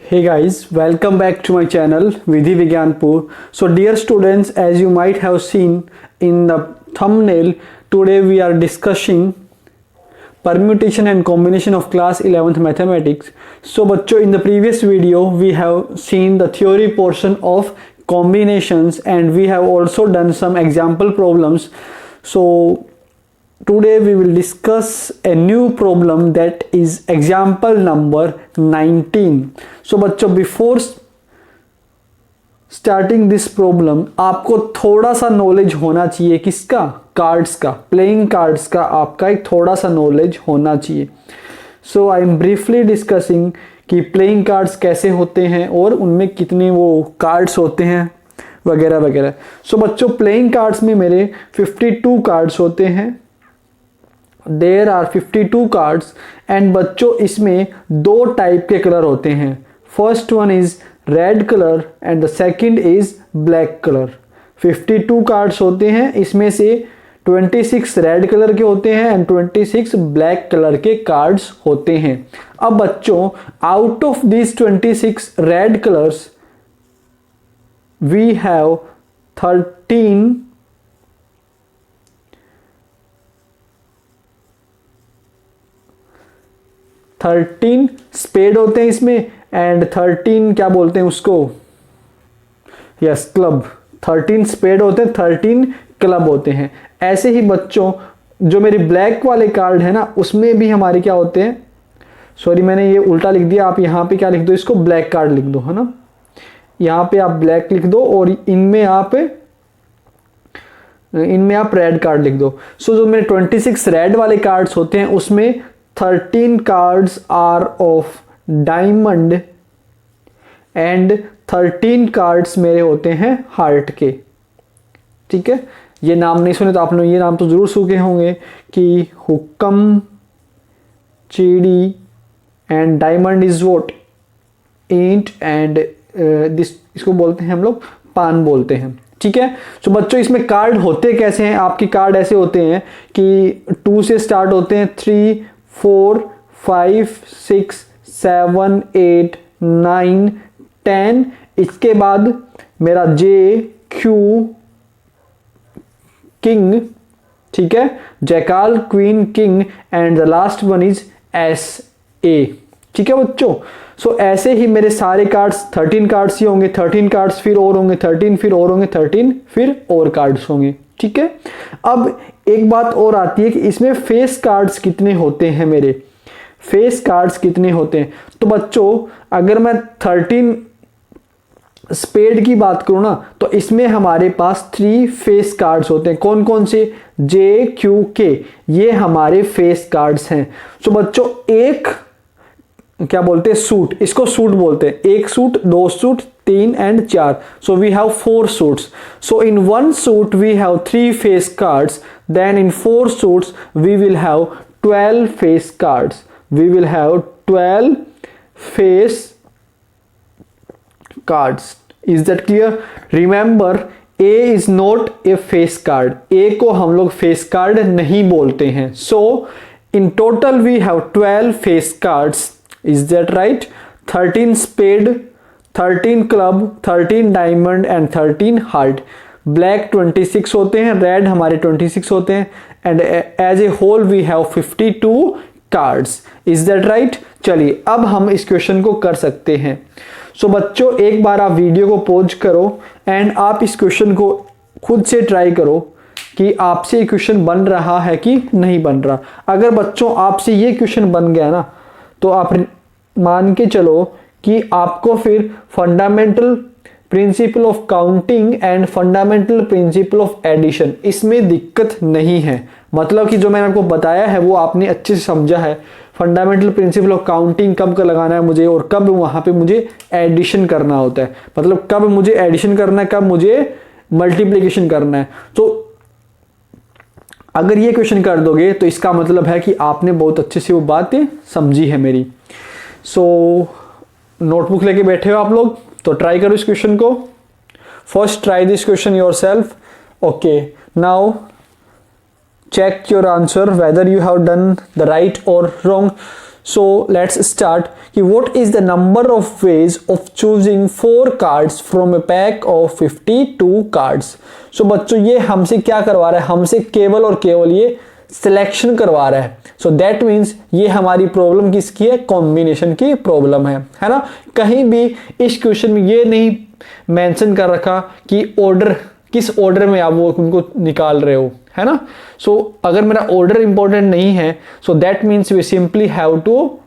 Hey guys, welcome back to my channel Vidhi Vigyanpur. So dear students, as you might have seen in the thumbnail, today we are discussing permutation and combination of class 11th mathematics. So बच्चों, in the previous video we have seen the theory portion of combinations and we have also done some example problems. So today we will discuss a new problem that is example number 19. So बच्चों, before starting this problem आपको थोड़ा सा knowledge होना चाहिए किसका, cards का, playing cards का आपका एक थोड़ा सा नॉलेज होना चाहिए. सो आई एम ब्रीफली डिस्कसिंग कि प्लेइंग कार्ड्स कैसे होते हैं और उनमें कितने वो कार्ड्स होते हैं वगैरह वगैरह. सो बच्चों, प्लेइंग कार्ड्स में मेरे 52 कार्ड्स होते हैं. देयर आर 52 कार्ड्स एंड बच्चों इसमें दो टाइप के कलर होते हैं. First one is red colour and the second is black colour. 52 cards होते हैं, इसमें से 26 रेड कलर के होते हैं एंड 26 ब्लैक कलर के कार्ड्स होते हैं. अब बच्चों, out of this 26 red colours we have 13 spade होते हैं इसमें एंड 13 क्या बोलते हैं उसको, यस क्लब. 13 स्पेड होते हैं, 13 क्लब होते हैं. ऐसे ही बच्चों जो मेरे ब्लैक वाले कार्ड है ना, उसमें भी हमारे क्या होते हैं, सॉरी मैंने ये उल्टा लिख दिया, आप यहाँ पे क्या लिख दो, इसको ब्लैक कार्ड लिख दो, है ना. यहाँ पे आप ब्लैक लिख दो और इनमें आप रेड कार्ड लिख दो. सो जो मेरे 26 रेड वाले कार्ड्स होते हैं उसमें 13 cards are of diamond and 13 cards मेरे होते हैं हार्ट के. ठीक है, ये नाम नहीं सुने तो आप लोग ये नाम तो जरूर सुने होंगे कि हुक्म, चीड़ी एंड डायमंड इज वोट, ईंट एंड दिस, इसको बोलते हैं हम लोग पान बोलते हैं. ठीक है. तो बच्चों इसमें कार्ड होते कैसे हैं, आपके कार्ड ऐसे होते हैं कि 2 से स्टार्ट होते हैं, 3 4 5 6 7 8 9 10. इसके बाद मेरा जे क्यू किंग, ठीक है, jackal queen king and the last one is S A. ठीक है बच्चों. सो ऐसे ही मेरे सारे कार्ड्स 13 कार्ड्स ही होंगे, 13 कार्ड्स फिर और होंगे, 13 फिर और होंगे, 13 फिर और कार्ड्स होंगे. ठीक है. अब एक बात और आती है कि इसमें फेस कार्ड्स कितने होते हैं, मेरे फेस कार्ड्स कितने होते हैं. तो बच्चों अगर मैं 13 स्पेड की बात करूं ना, तो इसमें हमारे पास 3 फेस कार्ड्स होते हैं. कौन कौन से, जे क्यू के, ये हमारे फेस कार्ड्स हैं. तो बच्चों एक क्या बोलते हैं, सूट, इसको सूट बोलते हैं. एक suit, 2 suit, 3 and 4. So we have 4 suits. So in 1 suit we have 3 face cards. Then in 4 suits we will have 12 face cards. We will have 12 face cards. Is that clear? Remember, A is not a face card. A को हम लोग face card नहीं बोलते हैं. So in total we have 12 face cards. Is that right? 13 spade, 13 club, 13 diamond and 13 heart. Black 26 होते हैं, red हमारे 26 होते हैं and as a whole we have 52 cards. Is that right? चलिए अब हम इस क्वेश्चन को कर सकते हैं. सो बच्चों एक बार आप वीडियो को पॉज करो एंड आप इस क्वेश्चन को खुद से ट्राई करो कि आपसे ये क्वेश्चन बन रहा है कि नहीं बन रहा. अगर बच्चों आपसे ये क्वेश्चन बन गया ना, तो आप मान के चलो कि आपको फिर fundamental principle of counting and fundamental principle of addition, इसमें दिक्कत नहीं है. मतलब कि जो मैंने आपको बताया है वो आपने अच्छे से समझा है. फंडामेंटल प्रिंसिपल ऑफ काउंटिंग कब का लगाना है मुझे और कब वहां पे मुझे एडिशन करना होता है, मतलब कब मुझे एडिशन करना है, कब मुझे मल्टीप्लिकेशन करना है. तो अगर ये क्वेश्चन कर दोगे तो इसका मतलब है कि आपने बहुत अच्छे से वो बातें समझी है मेरी. सो नोटबुक लेके बैठे हो आप लोग, तो ट्राई करो इस क्वेश्चन को. First try this question yourself. Okay, now check your answer whether you have done the right or wrong. So let's start कि what is the number of ways of choosing 4 cards from a pack of 52 cards. So बच्चों ये हमसे क्या करवा रहा है, हमसे केवल और केवल ये सिलेक्शन करवा रहा है। सो दैट मीन्स ये हमारी प्रॉब्लम किसकी है, कॉम्बिनेशन की प्रॉब्लम है ना। कहीं भी इस क्वेश्चन में ये नहीं मेंशन कर रखा कि ऑर्डर किस ऑर्डर में आप वो उनको निकाल रहे हो, है ना। सो अगर मेरा ऑर्डर इंपॉर्टेंट नहीं है, so that means we simply have to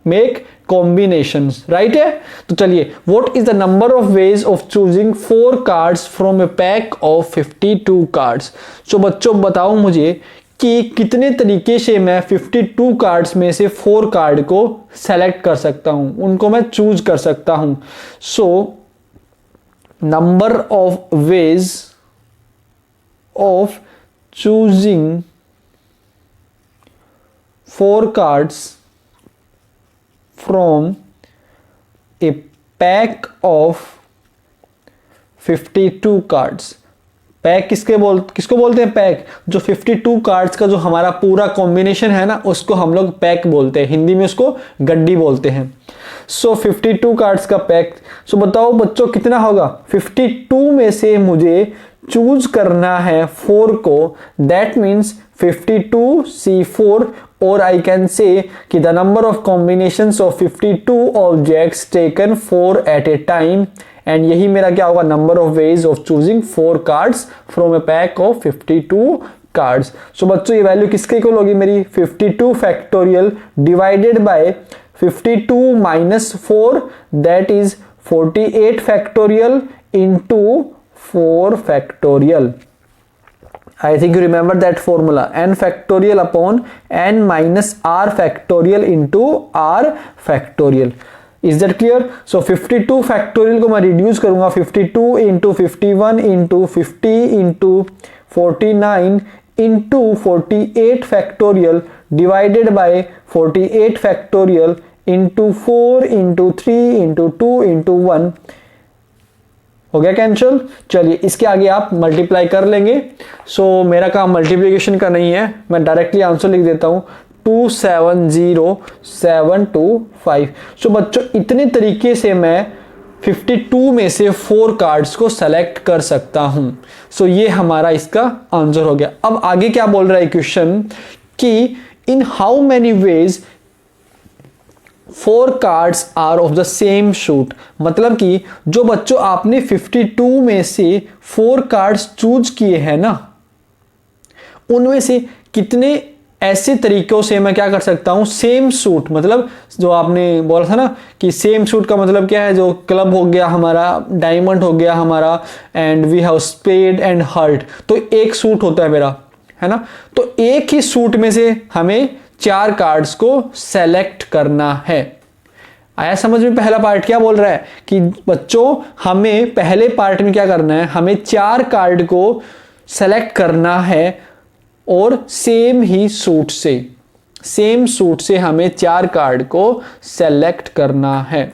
make combinations, right है। तो चलिए, what is the number of ways of choosing 4 cards from a pack of 52 cards. So बच्चों बताओ मुझे कि कितने तरीके से मैं 52 कार्ड्स में से 4 कार्ड को सेलेक्ट कर सकता हूं, उनको मैं चूज कर सकता हूं। So number of ways of choosing 4 cards from a pack of 52 cards। Pack किसको बोलते हैं, पैक जो 52 कार्ड्स का जो हमारा पूरा कॉम्बिनेशन है ना, उसको हम लोग पैक बोलते हैं, हिंदी में उसको गड्डी बोलते हैं। सो 52 कार्ड्स का पैक। सो बताओ बच्चों कितना होगा, 52 में से मुझे चूज करना है 4 को, दैट मीन्स 52C4, और आई कैन से कि the number of combinations of 52 objects taken 4 at a time, and यही मेरा क्या होगा, number of ways of choosing 4 cards from a pack of 52 cards. So बच्चों ये वैल्यू किसके इक्वल होगी मेरी, 52 factorial divided by 52 minus 4, that is 48 factorial into 4 factorial. I think you remember that formula, n factorial upon n minus r factorial into r factorial. Is that clear? So 52 factorial को मैं reduce करूंगा 52 into 51 into 50 into 49 into 48 factorial divided by 48 factorial into 4 into 3 into 2 into 1 हो गया cancel. चलिए इसके आगे आप multiply कर लेंगे। सो मेरा काम मल्टीप्लिकेशन का नहीं है, मैं डायरेक्टली आंसर लिख देता हूं 270725। सो बच्चों इतने तरीके से मैं 52 में से 4 कार्ड्स को सेलेक्ट कर सकता हूं। सो ये हमारा इसका आंसर हो गया। अब आगे क्या बोल रहा है क्वेश्चन कि in how many ways 4 cards are of the same suit. मतलब कि जो बच्चों आपने 52 में से 4 कार्ड्स चूज किए हैं ना, उनमें से कितने ऐसे तरीकों से मैं क्या कर सकता हूं, सेम सूट। मतलब जो आपने बोला था ना कि सेम सूट का मतलब क्या है, जो क्लब हो गया हमारा, डायमंड हो गया हमारा, and we have spade and heart, तो एक सूट होता है मेरा, है ना। तो एक ही सूट में से हमें 4 कार्ड्स को सेलेक्ट करना है। आया समझ में? पहला पार्ट क्या बोल रहा है कि बच्चों हमें पहले पार्ट में क्या करना है, हमें 4 कार्ड को सेलेक्ट करना है और सेम सूट से हमें 4 कार्ड को सेलेक्ट करना है।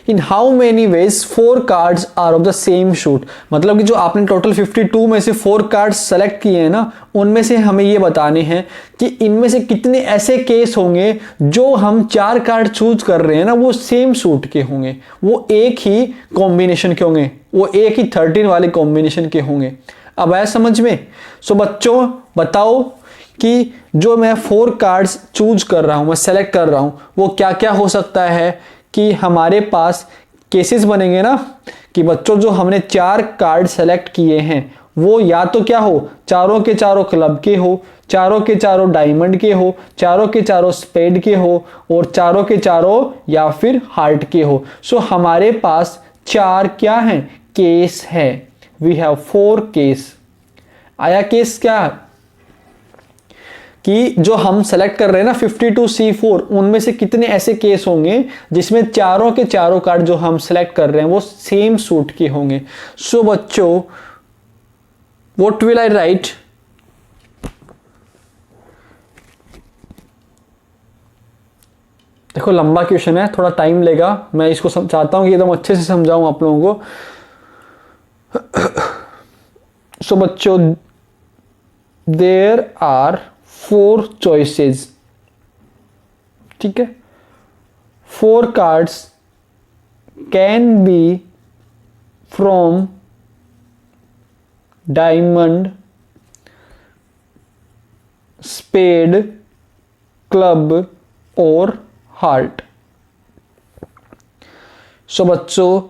In how many ways 4 cards are of the same suit. मतलब कि जो आपने टोटल 52 में से 4 कार्ड्स सेलेक्ट किए हैं ना, उनमें से हमें ये बताने हैं कि इनमें से कितने ऐसे केस होंगे जो हम 4 कार्ड चूज कर रहे हैं ना, वो सेम सूट के होंगे, वो एक ही कॉम्बिनेशन के होंगे, वो एक ही 13 वाले कॉम्बिनेशन के होंगे। अब आया समझ में? सो बच्चों बताओ कि जो मैं 4 कार्ड्स चूज कर रहा हूं, मैं सेलेक्ट कर रहा हूं, वो क्या क्या हो सकता है कि हमारे पास केसेस बनेंगे ना कि बच्चों जो हमने 4 कार्ड सेलेक्ट किए हैं वो या तो क्या हो, चारों के चारों क्लब के हो, चारों के चारों डायमंड के हो, चारों के चारों स्पेड के हो, और चारों के चारों या फिर हार्ट के हो। सो हमारे पास 4 क्या हैं, केस है। We have 4 case. आया केस क्या कि जो हम सेलेक्ट कर रहे हैं ना 52C4, उनमें से कितने ऐसे केस होंगे जिसमें चारों के चारों कार्ड जो हम सेलेक्ट कर रहे हैं वो सेम सूट के होंगे। सो बच्चों व्हाट विल आई राइट, देखो लंबा क्वेश्चन है, थोड़ा टाइम लेगा, मैं इसको चाहता हूं कि एकदम अच्छे से समझाऊं आप लोगों को। सो बच्चों देयर आर 4 चॉइसेस, ठीक है। 4 cards can be from diamond, spade, club और हार्ट। सो बच्चों,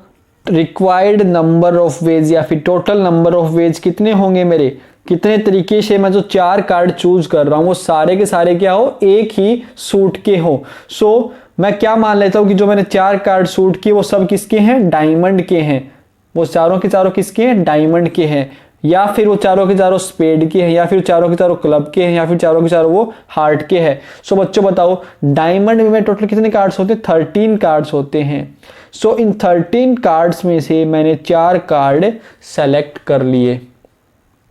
रिक्वायर्ड नंबर ऑफ वेज या फिर टोटल नंबर ऑफ वेज कितने होंगे मेरे, कितने तरीके से मैं जो 4 कार्ड चूज कर रहा हूं वो सारे के सारे क्या हो, एक ही सूट के हो। सो मैं क्या मान लेता हूं कि जो मैंने 4 कार्ड सूट किए वो सब किसके हैं, डायमंड के हैं। वो चारों के चारों किसके हैं, डायमंड के हैं, या फिर वो चारों के चारों स्पेड के हैं, या फिर चारों के चारों क्लब के हैं, या फिर चारों के चारों वो हार्ट के हैं। सो बच्चों बताओ, डायमंड में टोटल कितने कार्ड्स होते हैं, 13 कार्ड्स होते हैं। सो इन 13 कार्ड्स में से मैंने 4 कार्ड सेलेक्ट कर लिए।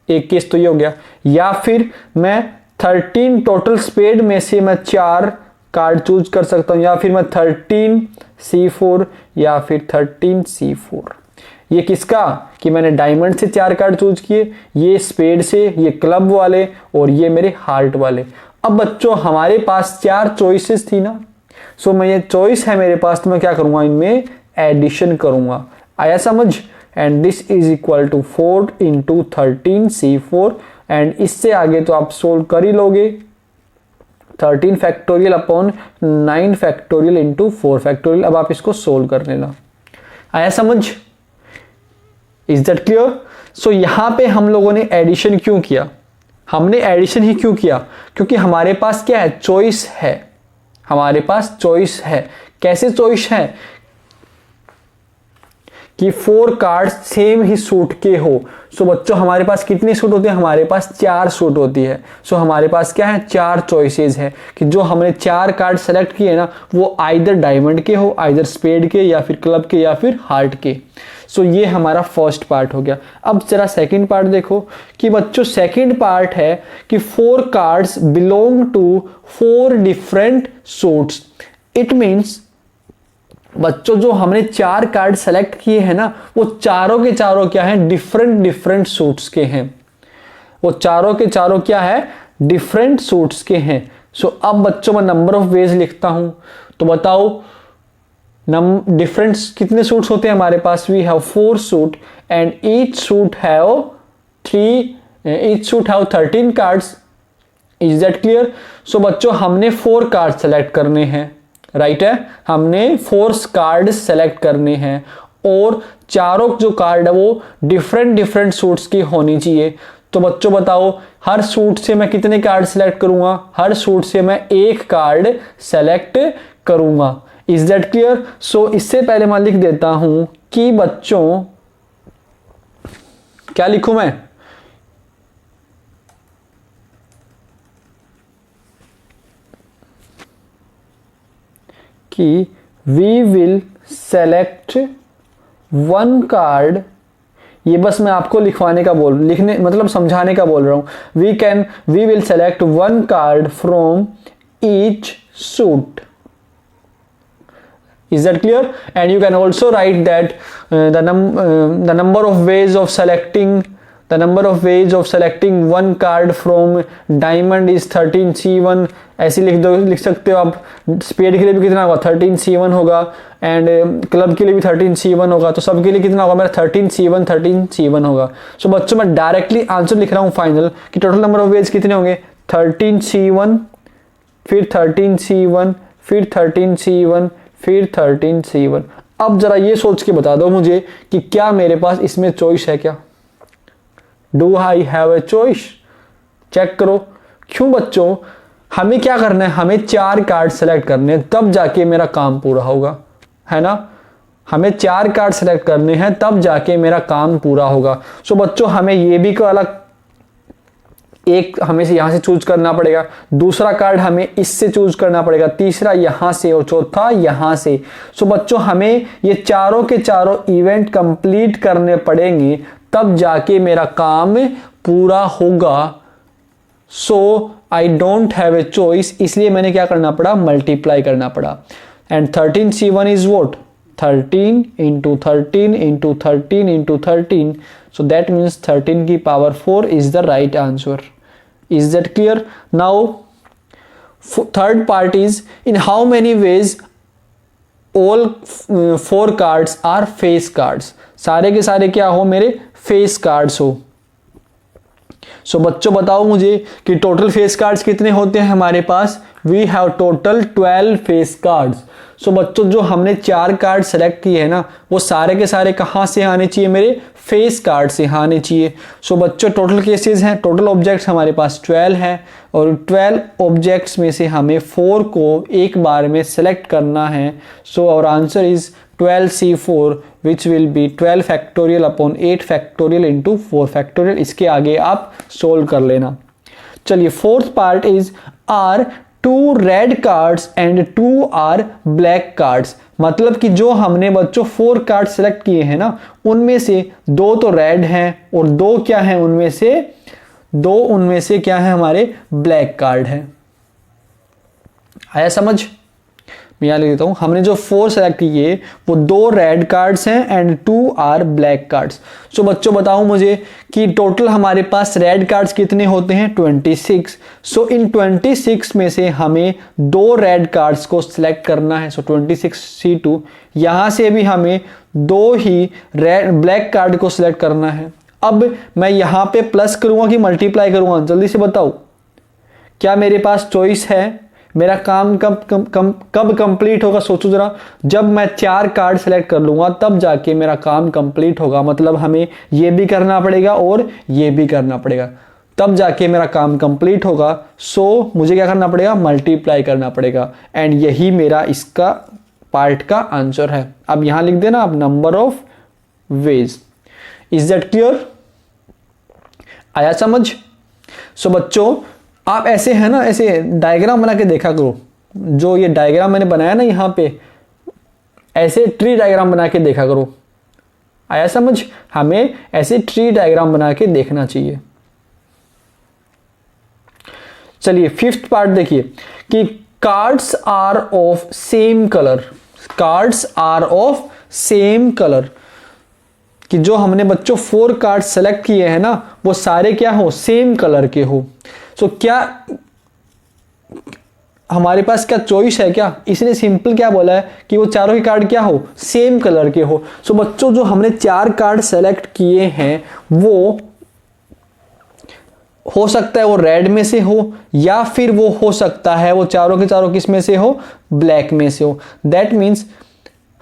एक केस तो ये हो गया। या फिर मैं 13 टोटल स्पेड में से मैं 4 कार्ड चूज कर सकता हूं, या फिर मैं 13 C4 या फिर 13 C4। ये किसका, कि मैंने डायमंड से 4 कार्ड चूज किए, ये स्पेड से, ये क्लब वाले और ये मेरे हार्ट वाले। अब बच्चों हमारे पास 4 चॉइसेस थी ना, सो मैं ये चॉइस है मेरे पास, तो मैं क्या करूंगा, इनमें एडिशन करूंगा। आया समझ। And this is equal to 4 into 13 C4, and इससे आगे तो आप सोल्व कर ही लोगे। 13 factorial upon 9 factorial into 4 factorial. अब आप इसको सोल्व कर लेना। आया समझ। Is that clear. सो यहां पे हम लोगों ने एडिशन क्यों किया, हमने एडिशन ही क्यों किया, क्योंकि हमारे पास क्या है, चॉइस है। हमारे पास चॉइस है। कैसे चॉइस है, कि 4 कार्ड सेम ही सूट के हो। सो बच्चों हमारे पास कितने सूट होते हैं, हमारे पास 4 सूट होती है। सो हमारे पास क्या है, 4 चॉइसेस है, कि जो हमने 4 कार्ड सेलेक्ट किए ना वो आइदर डायमंड के हो, आइदर स्पेड के, या फिर क्लब के, या फिर हार्ट के। सो ये हमारा फर्स्ट पार्ट हो गया। अब जरा सेकंड पार्ट देखो, कि बच्चों सेकंड पार्ट है कि 4 cards belong to 4 different suits. It means बच्चों जो हमने 4 कार्ड सेलेक्ट किए हैं ना वो चारों के चारों क्या है, डिफरेंट डिफरेंट सूट्स के हैं। वो चारों के चारों क्या है, डिफरेंट सूट्स के हैं। सो अब बच्चों मैं नंबर ऑफ वेज लिखता हूं, तो बताओ डिफरेंट कितने सूट्स होते हैं हमारे पास, we have 4 suit and each suit have 13 cards. Is that clear. So बच्चों हमने 4 कार्ड सेलेक्ट करने हैं, राइट है, हमने 4 कार्ड सेलेक्ट करने हैं, और चारों जो कार्ड है वो डिफरेंट डिफरेंट सूट्स की होनी चाहिए। तो बच्चों बताओ हर सूट से मैं कितने कार्ड सेलेक्ट करूंगा, हर सूट से मैं 1 कार्ड सेलेक्ट करूंगा। Is that clear. सो इससे पहले मैं लिख देता हूं कि बच्चों क्या लिखूं मैं, कि वी विल सेलेक्ट 1 कार्ड। ये बस मैं आपको लिखवाने का लिखने मतलब समझाने का बोल रहा हूं। We will select 1 card from each suit. Is that clear? And you can also write that the number of ways of selecting 1 card from diamond is 13C1। ऐसे लिख सकते हो आप। स्पेड के लिए भी कितना होगा, 13C1 होगा, एंड क्लब के लिए भी 13C1 होगा। तो सब के लिए कितना होगा मेरा, 13C1 होगा। सो बच्चों मैं डायरेक्टली आंसर लिख रहा हूँ फाइनल, कि टोटल नंबर ऑफ वेज कितने होंगे, 13C1, फिर 13C1, फिर 13C1, फिर 13C1। अब जरा ये सोच के बता दो मुझे कि क्या मेरे पास इसमें चॉइस है क्या, do I have a choice. Check करो। क्यों बच्चों, हमें क्या करना है, हमें 4 कार्ड सेलेक्ट करने हैं, तब जाके मेरा काम पूरा होगा, है ना। हमें 4 कार्ड सेलेक्ट करने हैं तब जाके मेरा काम पूरा होगा। सो बच्चों हमें ये भी अलग एक हमें से यहां से चूज करना पड़ेगा, दूसरा कार्ड हमें इससे चूज करना पड़ेगा, तीसरा यहां से और चौथा यहां से। सो बच्चों हमें ये चारों के चारों इवेंट कंप्लीट करने पड़ेंगे तब जाके मेरा काम पूरा होगा। So I don't have a choice, इसलिए मैंने क्या करना पड़ा, मल्टीप्लाई करना पड़ा। And 13C1 is what, 13 into 13 into 13 into 13। So that means 13 की power 4 is the right answer. Is that clear? Now third part is, in how many ways all 4 cards are face cards? सारे के सारे क्या हो मेरे face cards हो। सो बच्चों बताओ मुझे कि टोटल फेस कार्ड्स कितने होते हैं हमारे पास। We have total 12 face cards. So बच्चों जो हमने 4 कार्ड सेलेक्ट किए हैं ना, वो सारे के सारे कहाँ से आने चाहिए मेरे फेस कार्ड से आने चाहिए। सो बच्चों टोटल केसेस हैं, टोटल ऑब्जेक्ट्स हमारे पास 12 हैं और 12 ऑब्जेक्ट्स में से हमें 4 को एक बार में सेलेक्ट करना है। So our answer is 12C4 which will be 12 factorial upon 8 factorial into 4 factorial। इसके आगे आप सोल्व कर लेना। चलिए fourth part is are 2 red cards and 2 are black cards. मतलब कि जो हमने बच्चों 4 कार्ड सेलेक्ट किए हैं ना, उनमें से 2 तो रेड हैं और 2 क्या हैं उनमें से क्या है हमारे ब्लैक कार्ड हैं। आया समझ? मैं यहाँ लिख देता हूँ, हमने जो 4 सेलेक्ट किए वो 2 रेड कार्ड्स हैं and 2 are black cards. So बच्चों बताओ मुझे कि टोटल हमारे पास रेड कार्ड्स कितने होते हैं 26। सो इन 26 में से हमें 2 रेड कार्ड्स को सिलेक्ट करना है। सो 26C2, यहाँ से भी हमें 2 ही रेड ब्लैक कार्ड को सिलेक्ट करना है। अब मैं यहाँ पे प्लस करूँगा कि मल्टीप्लाई करूँगा, जल्दी से बताओ। क्या मेरे पास चॉइस है? मेरा काम कब कंप्लीट होगा सोचो जरा। जब मैं 4 कार्ड सेलेक्ट कर लूंगा तब जाके मेरा काम कंप्लीट होगा। मतलब हमें ये भी करना पड़ेगा और ये भी करना पड़ेगा, तब जाके मेरा काम कंप्लीट होगा। सो मुझे क्या करना पड़ेगा? मल्टीप्लाई करना पड़ेगा। एंड यही मेरा इसका पार्ट का आंसर है। अब यहां लिख देना आप number of ways. Is that clear? आया समझ? सो बच्चों आप ऐसे है ना, ऐसे डायग्राम बना के देखा करो। जो ये डायग्राम मैंने बनाया ना यहाँ पे, ऐसे ट्री डायग्राम बना के देखा करो। आया समझ? हमें ऐसे ट्री डायग्राम बना के देखना चाहिए। चलिए फिफ्थ पार्ट देखिए कि cards are of same colour. Cards are of same colour, कि जो हमने बच्चों 4 कार्ड सेलेक्ट किए हैं ना, वो सारे क्या हो? सेम कलर के हो। सो क्या हमारे पास क्या चॉइस है क्या? इसने सिंपल क्या बोला है कि वो चारों के कार्ड क्या हो? सेम कलर के हो। सो बच्चों जो हमने 4 कार्ड सेलेक्ट किए हैं वो हो सकता है वो रेड में से हो, या फिर वो हो सकता है वो चारों के चारों किस में से हो? ब्लैक में से हो। दैट मीन्स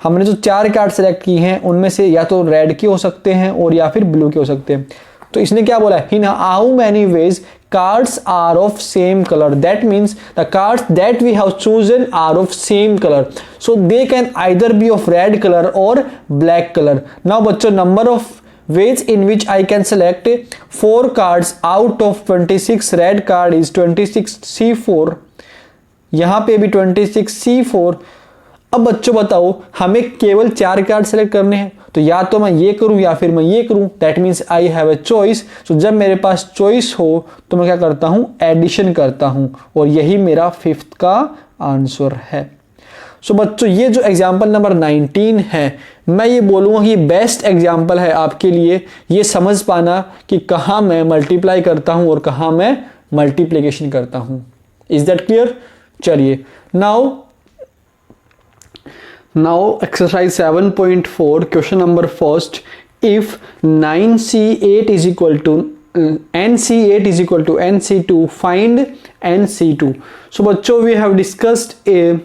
हमने जो 4 कार्ड सेलेक्ट की हैं उनमें से या तो रेड के हो सकते हैं और या फिर ब्लू के हो सकते हैं। तो इसने क्या बोला है? In how many ways cards are of same colour, that means the cards that we have chosen are of same colour, so they can either be of red colour और ब्लैक कलर। नाउ बच्चों number of ways in which I can select 4 cards out of 26 red card is 26C4। यहां पे भी 26C4। अब बच्चों बताओ हमें केवल 4 कार्ड सेलेक्ट करने हैं, तो या तो मैं ये करूं या फिर मैं ये करूं। That means I have a choice. So जब मेरे पास चॉइस हो तो मैं क्या करता हूं? एडिशन करता हूं, और यही मेरा 5th का आंसर है। सो बच्चों ये जो एग्जाम्पल नंबर 19 है, मैं ये बोलूँगा कि बेस्ट एग्जाम्पल है आपके लिए ये समझ पाना कि कहाँ मैं मल्टीप्लाई करता हूँ और कहाँ मैं मल्टीप्लिकेशन करता हूँ। Is that clear? चलिए now exercise 7.4 question number first. If 9C8 is equal to NC8 is equal to NC2, find NC2। So बच्चों we have discussed a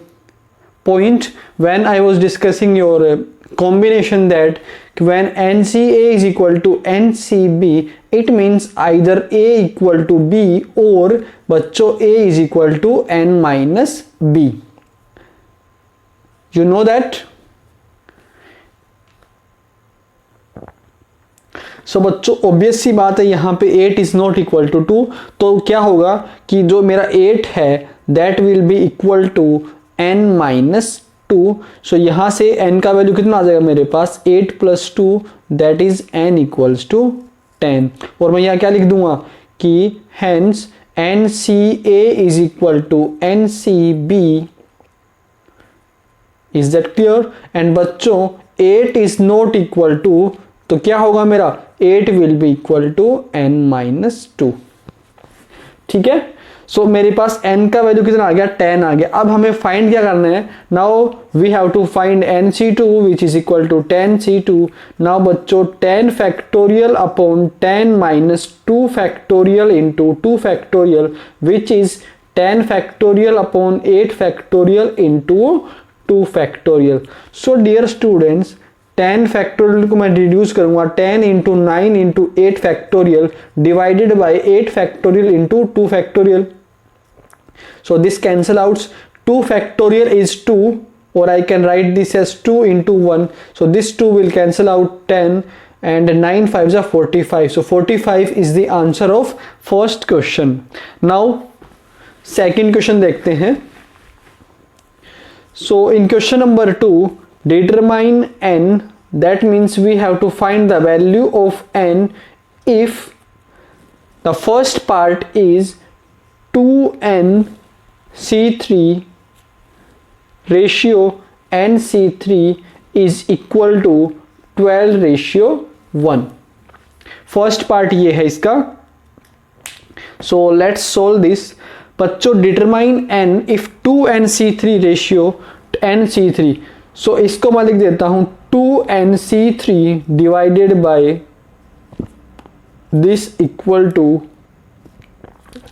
point when I was discussing your combination that when NCA is equal to NCB it means either A equal to B or बच्चों A is equal to N minus B। You know that? सो बच्चों obvious सी बात है यहाँ पे 8 is not equal to 2, तो क्या होगा कि जो मेरा 8 है that will be equal to n minus 2। सो यहाँ से n का वैल्यू कितना आ जाएगा मेरे पास? 8 plus 2 that is n equals to 10। और मैं यहाँ क्या लिख दूंगा कि hence NCA is equal to NCB। Is that clear? And बच्चों 8 इज नॉट इक्वल टू, तो क्या होगा मेरा? 8 will be equal to n minus 2। ठीक है। सो मेरे पास n का वैल्यू कितना आ गया, 10 आ गया। अब हमें फाइंड क्या करना है, now we have to find nc2 which is equal to 10c2। Now बच्चों 10 factorial upon 10 minus 2 factorial into 2 factorial which is 10 factorial upon 8 factorial into 2 factorial. So dear students 10 factorial को मैं रिड्यूस करूंगा 10 into 9 into 8 factorial divided by 8 factorial into 2 factorial. So this cancel out, 2 factorial is 2, or I can write this as 2 into 1. So this 2 will cancel out 10 and 9 5s are 45. So 45 is the answer of first question. Now second question देखते हैं. So in question number 2, determine n, that means we have to find the value of n if the first part is 2n C3 ratio nC3 is equal to 12 ratio 1. First part ये है इसका. So let's solve this. बच्चों determine n if 2nC3 ratio nC3. So इसको मैं लिख देता हूं 2nC3 divided by this equal to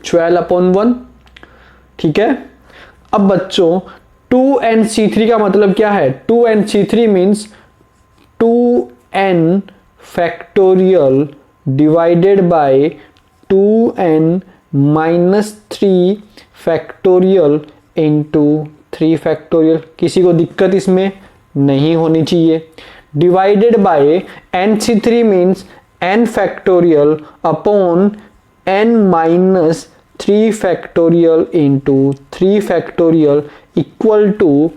12/1. ठीक है. अब बच्चों 2nC3 का मतलब क्या है, 2nC3 means 2n factorial divided by 2n minus 3 factorial into 3 factorial. किसी को दिक्कत इसमें नहीं होनी चाहिए. Divided by nC3 means n factorial upon n minus 3 factorial into 3 factorial equal to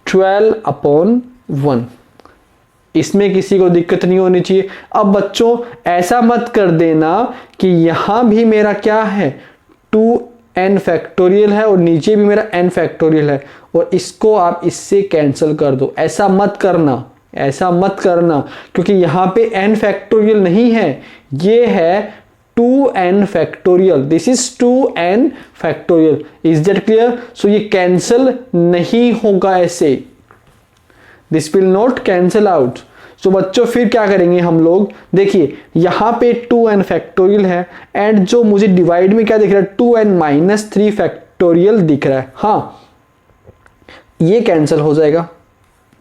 12/1. इसमें किसी को दिक्कत नहीं होनी चाहिए. अब बच्चों ऐसा मत कर देना कि यहां भी मेरा क्या है 2n फैक्टोरियल है और नीचे भी मेरा n फैक्टोरियल है और इसको आप इससे कैंसिल कर दो. ऐसा मत करना, ऐसा मत करना, क्योंकि यहां पे n फैक्टोरियल नहीं है, ये है 2n factorial. This is 2n factorial. Is that clear? So ये कैंसिल नहीं होगा ऐसे. This will not cancel out. So बच्चों फिर क्या करेंगे हम लोग, देखिए यहां पे 2n फैक्टोरियल है एंड जो मुझे डिवाइड में क्या दिख रहा है 2n माइनस 3 फैक्टोरियल दिख रहा है. हाँ ये कैंसिल हो जाएगा,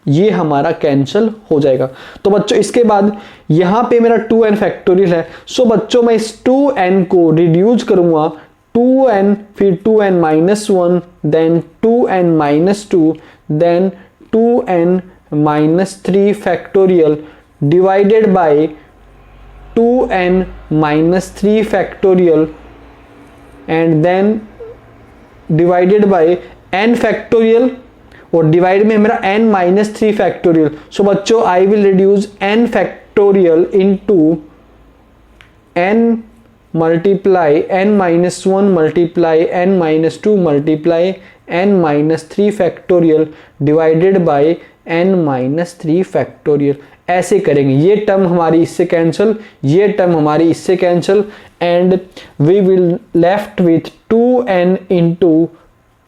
ये हमारा कैंसिल हो जाएगा. तो बच्चों इसके बाद यहां पे मेरा 2n फैक्टोरियल है. सो बच्चों मैं इस 2n को रिड्यूस करूंगा 2n फिर 2n minus 1 then 2n minus 2 then 2n minus 3 factorial divided by 2n minus 3 factorial and then divided by n factorial और डिवाइड में मेरा n माइनस 3 फैक्टोरियल. सो बच्चों I will reduce n factorial into n multiply n minus 1 multiply n minus 2 multiply n minus 3 factorial divided by n minus 3 factorial. ऐसे करेंगे. ये term हमारी इससे cancel, ये टर्म हमारी इससे cancel and we will left with 2n into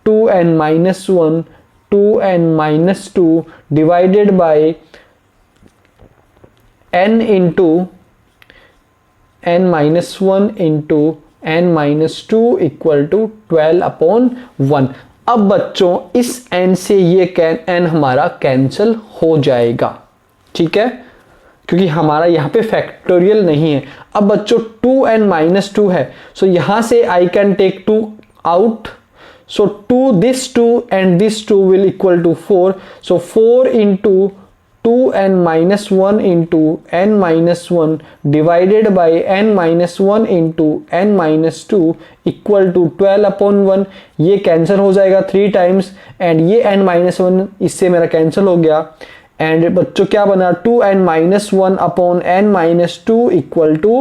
2n minus 1 2n minus 2 divided by n into n minus 1 into n minus 2 equal to 12/1. अब बच्चों इस n से ये n हमारा कैंसिल हो जाएगा. ठीक है, क्योंकि हमारा यहाँ पे फैक्टोरियल नहीं है. अब बच्चों 2n minus 2 है, सो यहां से I can take 2 out. So this 2 and this 2 will equal to 4. So 4 into 2n minus 1 into n minus 1 divided by n minus 1 into n minus 2 equal to 12/1. ये कैंसिल हो जाएगा 3 टाइम्स एंड ये n minus 1 इससे मेरा cancel हो गया. And बच्चों क्या बना 2n minus 1 upon n minus 2 equal to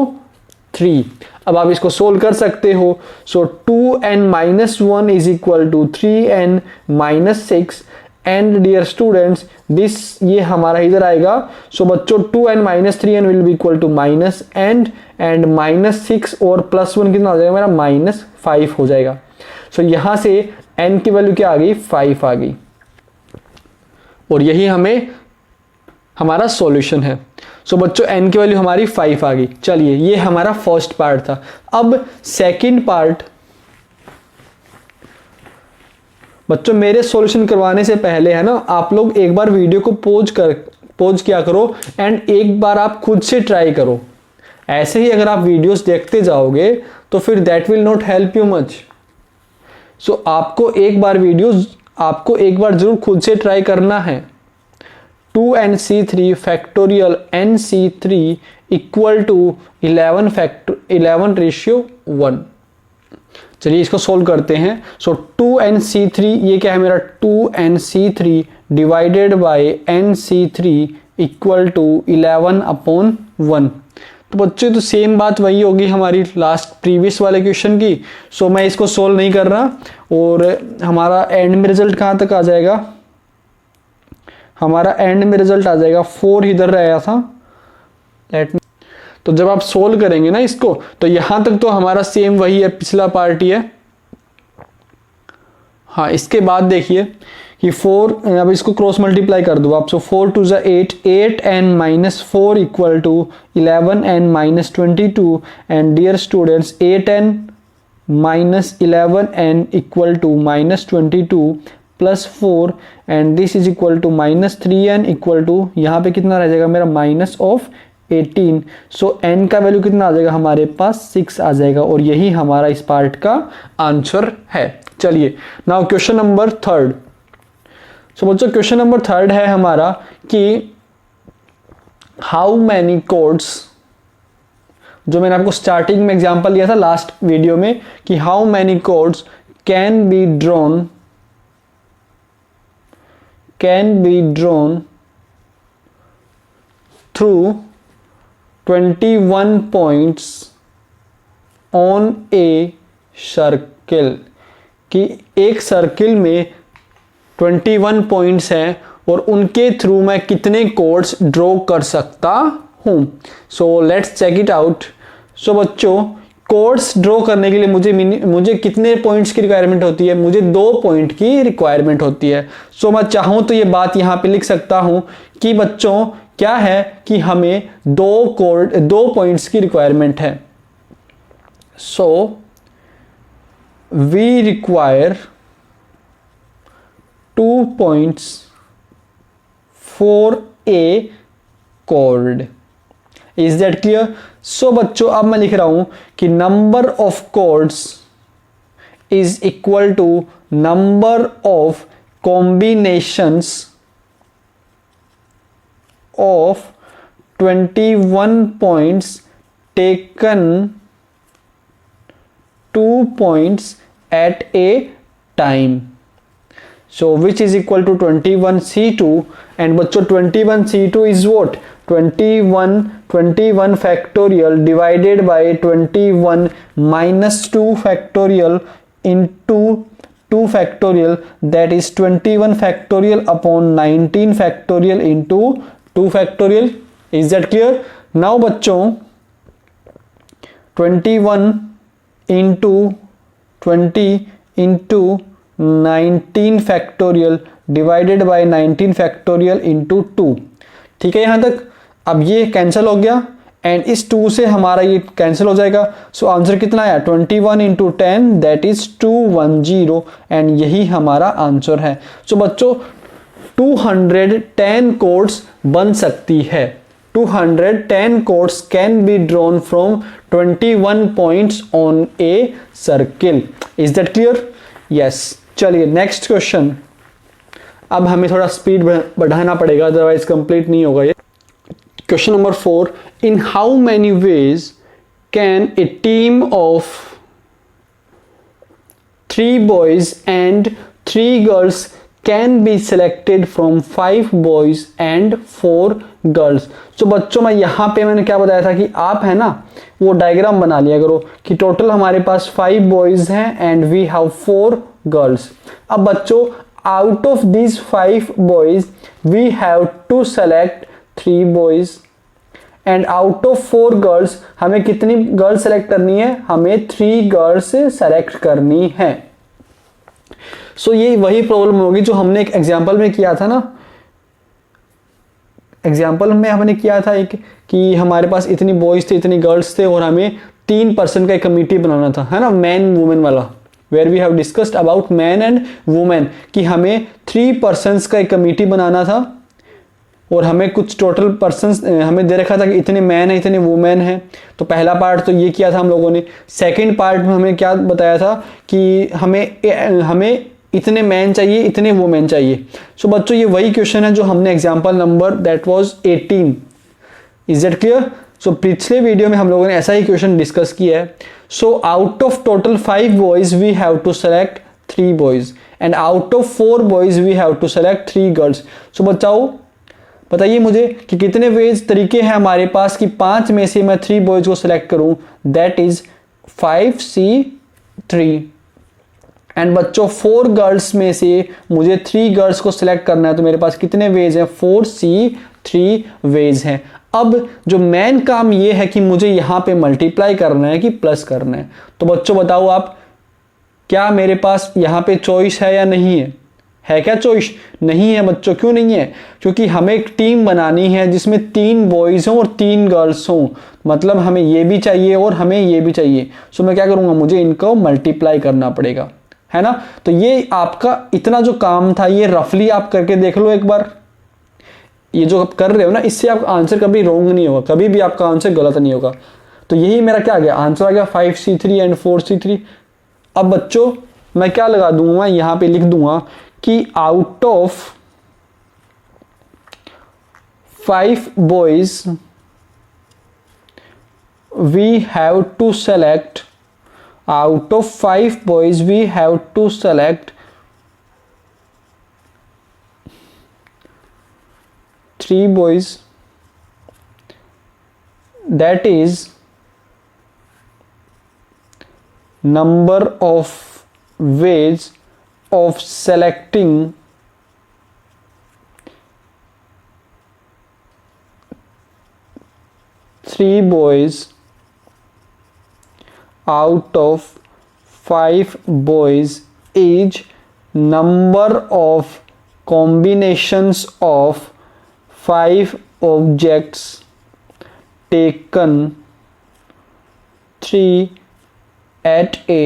3. अब आप इसको सोल्व कर सकते हो. So 2n minus 1 is equal to 3n minus 6 and dear students this ये हमारा इधर आएगा। सो बच्चों 2n minus 3n will be equal to minus and -6 और +1 कितना हो जाएगा मेरा -5 हो जाएगा। सो यहां से n की वैल्यू क्या आ गई 5 आ गई और यही हमें हमारा सॉल्यूशन है। सो बच्चों n की वैल्यू हमारी 5 आ गई। चलिए ये हमारा फर्स्ट पार्ट था। अब सेकंड पार्ट, बच्चों मेरे सॉल्यूशन करवाने से पहले है ना आप लोग एक बार वीडियो को पॉज किया करो एंड एक बार आप खुद से ट्राई करो। ऐसे ही अगर आप वीडियोस देखते जाओगे तो फिर that will not help you much. So आपको एक बार जरूर खुद से ट्राई करना है। 2nc3 factorial nc3 equal to 11:1। चलिए इसको सोल्व करते हैं। सो 2nc3 ये क्या है मेरा 2nc3 divided by nc3 equal to 11/1। तो बच्चों तो सेम बात वही होगी हमारी लास्ट प्रीवियस वाले क्वेश्चन की। सो मैं इसको सोल्व नहीं कर रहा और हमारा एंड में रिजल्ट कहाँ तक आ जाएगा, हमारा एंड में रिजल्ट आ जाएगा 4 इधर आया था। तो जब आप सोल्व करेंगे ना इसको तो यहां तक तो हमारा सेम वही है, पिछला पार्ट ही है। हाँ इसके बाद देखिए कि 4, अब इसको क्रॉस मल्टीप्लाई कर दो आप। So 4 2 8, 8n - 4 equal to 11n - 22 and dear students 8n - 11n equal to -22 plus 4 and this is equal to -3n equal to यहाँ पे कितना रह जाएगा मेरा -18। सो n का वैल्यू कितना आ जाएगा हमारे पास 6 आ जाएगा और यही हमारा इस पार्ट का आंसर है। चलिए नाउ क्वेश्चन नंबर 3। सो बच्चों क्वेश्चन नंबर 3 है हमारा कि हाउ मैनी कोड्स, जो मैंने आपको स्टार्टिंग में एग्जांपल दिया था लास्ट वीडियो में कि how many codes can be drawn through 21 points on a circle, कि एक सर्किल में 21 पॉइंट्स हैं और उनके थ्रू मैं कितने कोड्स ड्रॉ कर सकता हूं। So let's check it out. So बच्चों कोड्स ड्रॉ करने के लिए मुझे कितने पॉइंट्स की रिक्वायरमेंट होती है, मुझे 2 पॉइंट की रिक्वायरमेंट होती है। सो मैं चाहूं तो ये बात यहां पे लिख सकता हूं कि बच्चों क्या है कि हमें 2 पॉइंट्स की रिक्वायरमेंट है। So we require 2 points for a chord। Is that clear? So बच्चों अब मैं लिख रहा हूं कि number of chords is equal to number of combinations of 21 points taken 2 points at a time। So which is equal to 21c2 and बच्चों 21c2 is what 21 factorial divided by 21 minus 2 factorial into 2 factorial, that is 21 factorial upon 19 factorial into 2 factorial। Is that clear? Now बच्चों 21 into 20 into 19 factorial divided bye 19 factorial into 2। ठीक है यहां तक। अब ये cancel हो गया एंड इस 2 से हमारा ये कैंसिल हो जाएगा। सो आंसर कितना आया 21 इंटू 10 दैट इज 210 एंड यही हमारा आंसर है। सो बच्चों 210 कोड्स बन सकती है। 210 codes can be drawn from 21 points on a circle. Is that clear? Yes. चलिए नेक्स्ट क्वेश्चन। अब हमें थोड़ा स्पीड बढ़ाना पड़ेगा अदरवाइज कंप्लीट नहीं होगा ये। Question number 4, in how many veg can a team of 3 boys and 3 girls can be selected from 5 boys and 4 girls। तो बच्चों मैं यहाँ पे मैंने क्या बताया था कि आप है ना वो डायग्राम बना लिया करो कि टोटल हमारे पास 5 boys हैं एंड वी हैव 4 गर्ल्स। अब बच्चों out of these 5 boys we have to select 3 boys and out of 4 girls हमें कितनी गर्ल्स सेलेक्ट करनी है, हमें 3 गर्ल्स सेलेक्ट करनी है। सो ये वही प्रॉब्लम होगी जो हमने एक एग्जांपल में किया था ना, एग्जाम्पल में हमने किया था एक कि हमारे पास इतनी बॉयज थे इतनी गर्ल्स थे और हमें 3 पर्सन का एक कमिटी बनाना था, है ना, मैन वुमेन वाला, where we have discussed about man and women कि हमें 3 पर्सन्स का एक कमिटी बनाना था और हमें कुछ टोटल पर्सन्स हमें दे रखा था कि इतने मैन हैं इतने वुमेन हैं। तो पहला पार्ट तो ये किया था हम लोगों ने। सेकेंड पार्ट में हमें क्या बताया था कि हमें इतने मैन चाहिए इतने वुमेन चाहिए। सो बच्चों ये वही क्वेश्चन है जो हमने example number that was 18। Is that clear? So पिछले वीडियो में हम लोगों ने ऐसा ही क्वेश्चन डिस्कस किया है। So out of total 5 boys we have to select 3 boys and out of 4 boys we have to select 3 girls. So बच्चाओ बताइए मुझे कि कितने वेज तरीके हैं हमारे पास कि 5 में से मैं 3 बॉयज को सिलेक्ट करूं, दैट इज 5C3। एंड बच्चों 4 गर्ल्स में से मुझे 3 गर्ल्स को सिलेक्ट करना है, तो मेरे पास कितने वेज हैं, 4C3 वेज हैं। अब जो मेन काम ये है कि मुझे यहां पे मल्टीप्लाई करना है कि प्लस करना है। तो बच्चों बताओ आप, क्या मेरे पास यहां पे चॉइस है या नहीं है क्या चॉइस? नहीं है बच्चों। क्यों नहीं है? क्योंकि हमें एक टीम बनानी है जिसमें 3 बॉयज हों और 3 गर्ल्स हों, मतलब हमें ये भी चाहिए और हमें ये भी चाहिए। सो मैं क्या करूंगा, मुझे इनको मल्टीप्लाई करना पड़ेगा, है ना। तो ये आपका इतना जो काम था ये रफली आप करके देख लो एक बार। ये जो आप कर रहे हो ना, इससे आपका आंसर कभी रॉन्ग नहीं होगा, कभी भी आपका आंसर गलत नहीं होगा। तो यही मेरा क्या आ गया, आंसर आ गया 5C3 एंड 4C3। अब बच्चों मैं क्या लगा दूंगा, यहां पे लिख दूंगा कि out of 5 boys we have to select, out of 5 boys we have to select 3 boys, that is number of ways of selecting 3 boys out of 5 boys is number of combinations of 5 objects taken 3 at a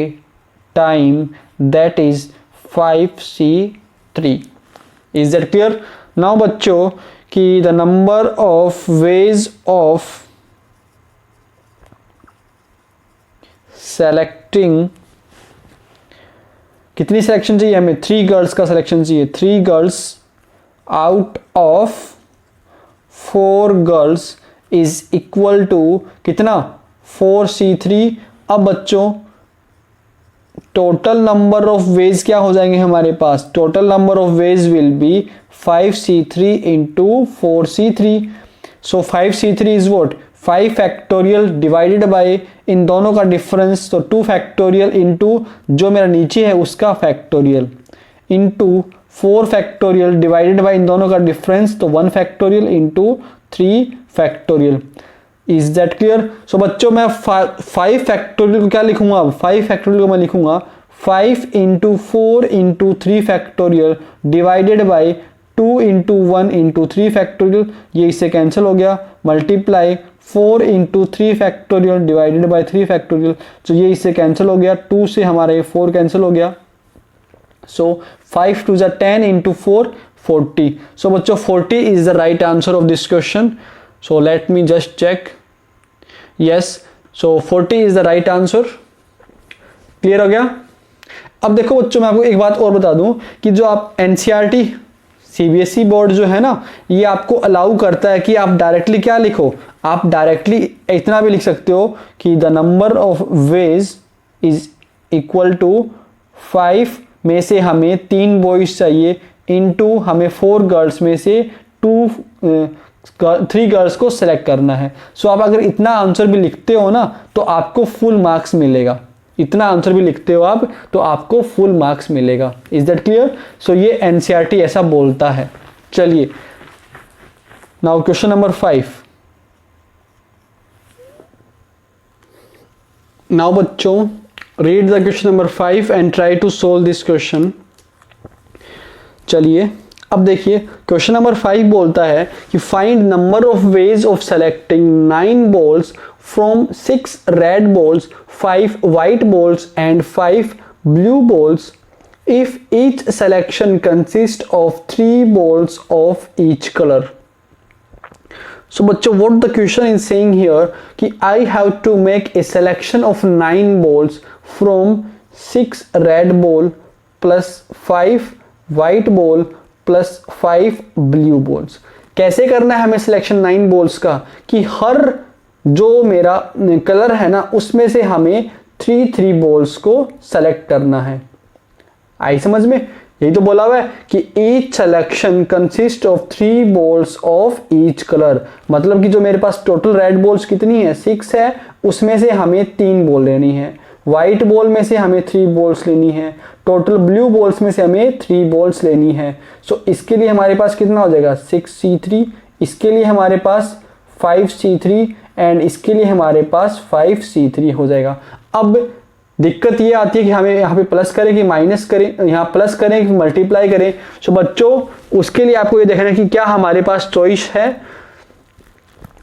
time, that is 5C3। is that clear? now बच्चों कि the number of ways of selecting, कितनी selection चाहिए हमें, 3 girls का selection चाहिए। 3 girls out of 4 girls is equal to कितना, 4C3। अब बच्चों टोटल नंबर ऑफ वेज क्या हो जाएंगे हमारे पास, total number of ways will be 5C3 into 4C3। So 5C3 is what, 5 factorial divided by इन दोनों का डिफरेंस, तो 2 फैक्टोरियल इंटू जो मेरा नीचे है उसका factorial into 4 factorial divided by इन दोनों का डिफरेंस, तो 1 factorial into 3 factorial. Is that clear? So बच्चों मैं 5 फैक्टोरियल को क्या लिखूंगा, अब 5 फैक्टोरियल को मैं लिखूंगा 5 into 4 into 3 factorial divided bye 2 into 1 into 3 factorial, ये इससे कैंसिल हो गया, multiply 4 into 3 factorial divided bye 3 factorial, तो ये इससे कैंसिल हो गया, 2 से हमारा ये 4 कैंसिल हो गया। सो 5 2 10 इंटू 4 40। सो बच्चों 40 is the right answer of this question. So let me just check, yes, so 40 is the right answer. Clear हो गया? अब देखो बच्चों मैं आपको एक बात और बता दूं कि जो आप एनसीईआरटी सीबीएसई बोर्ड जो है ना, ये आपको अलाउ करता है कि आप डायरेक्टली क्या लिखो, आप डायरेक्टली इतना भी लिख सकते हो कि the number of ways is equal to 5 में से हमें 3 बॉयज चाहिए इनटू हमें 4 गर्ल्स में से 3 गर्ल्स को सेलेक्ट करना है। सो आप अगर इतना आंसर भी लिखते हो ना तो आपको फुल मार्क्स मिलेगा, इतना आंसर भी लिखते हो आप तो आपको फुल मार्क्स मिलेगा। Is that clear? सो ये एनसीईआरटी ऐसा बोलता है। चलिए नाउ क्वेश्चन नंबर 5। नाउ बच्चों read the question number 5 and try to solve this question. चलिए अब देखिए क्वेश्चन नंबर 5 बोलता है कि find number of ways of selecting 9 balls from 6 red balls, 5 white balls and 5 blue balls if each selection consists of 3 balls of each color. So बच्चों what the question is saying here कि I have to make a selection of 9 balls from 6 red ball plus 5 white ball plus 5 blue balls। कैसे करना है हमें selection 9 balls का कि हर जो मेरा कलर है ना उसमें से हमें 3 बॉल्स को सेलेक्ट करना है। आई समझ में? यही तो बोला हुआ है कि each selection consist of 3 balls of each colour, मतलब कि जो मेरे पास टोटल रेड बॉल्स कितनी है 6 है, उसमें से हमें 3 बॉल लेनी है, व्हाइट बॉल में से हमें 3 बॉल्स लेनी है, टोटल ब्लू बॉल्स में से हमें 3 बॉल्स लेनी है। सो इसके लिए हमारे पास कितना हो जाएगा 6C3, इसके लिए हमारे पास 5C3 एंड इसके लिए हमारे पास 5C3 हो जाएगा। अब दिक्कत ये आती है कि हमें यहाँ पे प्लस करें कि माइनस करें, यहाँ प्लस करें कि मल्टीप्लाई करें। सो बच्चों उसके लिए आपको ये देखना है कि क्या हमारे पास चॉइस है।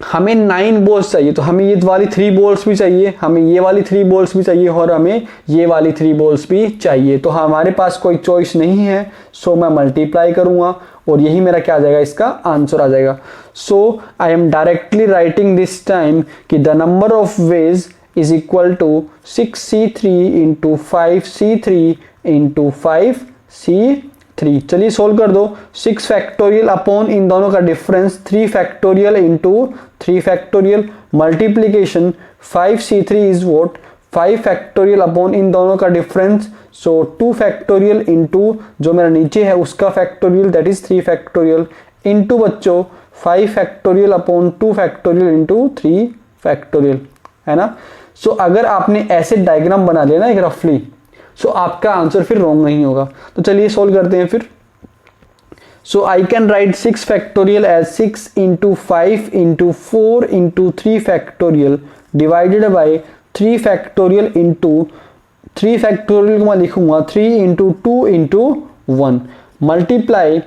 हमें 9 बॉल्स चाहिए तो हमें ये वाली 3 बॉल्स भी चाहिए, हमें ये वाली 3 बॉल्स भी चाहिए और हमें ये वाली 3 बॉल्स भी चाहिए। तो हमारे पास कोई चॉइस नहीं है, सो मैं मल्टीप्लाई करूंगा और यही मेरा क्या आ जाएगा, इसका आंसर आ जाएगा। So I am directly writing this time कि the number of ways is equal to 6C3 into 5C3 into 5C3। चलिए सोल्व कर दो। 6 फैक्टोरियल अपॉन इन दोनों का difference 3 factorial into 3 factorial multiplication 5C3 is what 5 factorial upon इन दोनों का डिफरेंस, सो 2 फैक्टोरियल इंटू जो मेरा नीचे है उसका factorial that is 3 factorial into बच्चों 5 factorial upon 2 factorial into 3 factorial, है ना। सो अगर आपने ऐसे डायग्राम बना लिया ना एक रफली, सो आपका आंसर फिर रॉन्ग नहीं होगा। तो चलिए सोल्व करते हैं फिर। So I can write 6 factorial as 6 into 5 into 4 into 3 factorial divided by 3 factorial into 3 factorial को मैं लिखूंगा 3 इंटू 2 इंटू 1 मल्टीप्लाई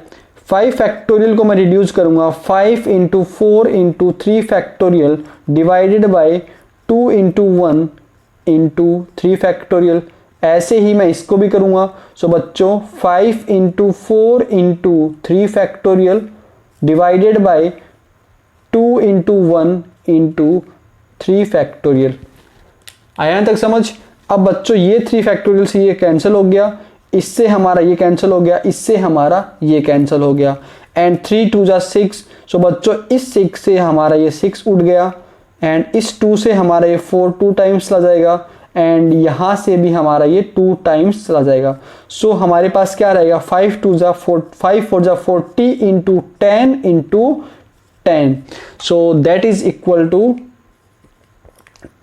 5 फैक्टोरियल को मैं रिड्यूस करूंगा 5 into 4 into 3 factorial divided by 2 into 1 into 3 factorial. ऐसे ही मैं इसको भी करूंगा। सो बच्चों 5 into 4 into 3 factorial divided by 2 into 1 into 3 factorial. आया तक समझ? अब बच्चों ये 3 फैक्टोरियल से ये कैंसिल हो गया, इससे हमारा ये कैंसिल हो गया, इससे हमारा ये कैंसिल हो गया एंड 3 2 जा 6। सो बच्चों इस 6 से हमारा ये 6 उठ गया एंड इस 2 से हमारा ये 4 2 टाइम्स चला जाएगा एंड यहाँ से भी हमारा ये 2 टाइम्स चला जाएगा। सो हमारे पास क्या रहेगा 5 2 जा 4 5 4 जा 40 into 10 into 10, so that is equal to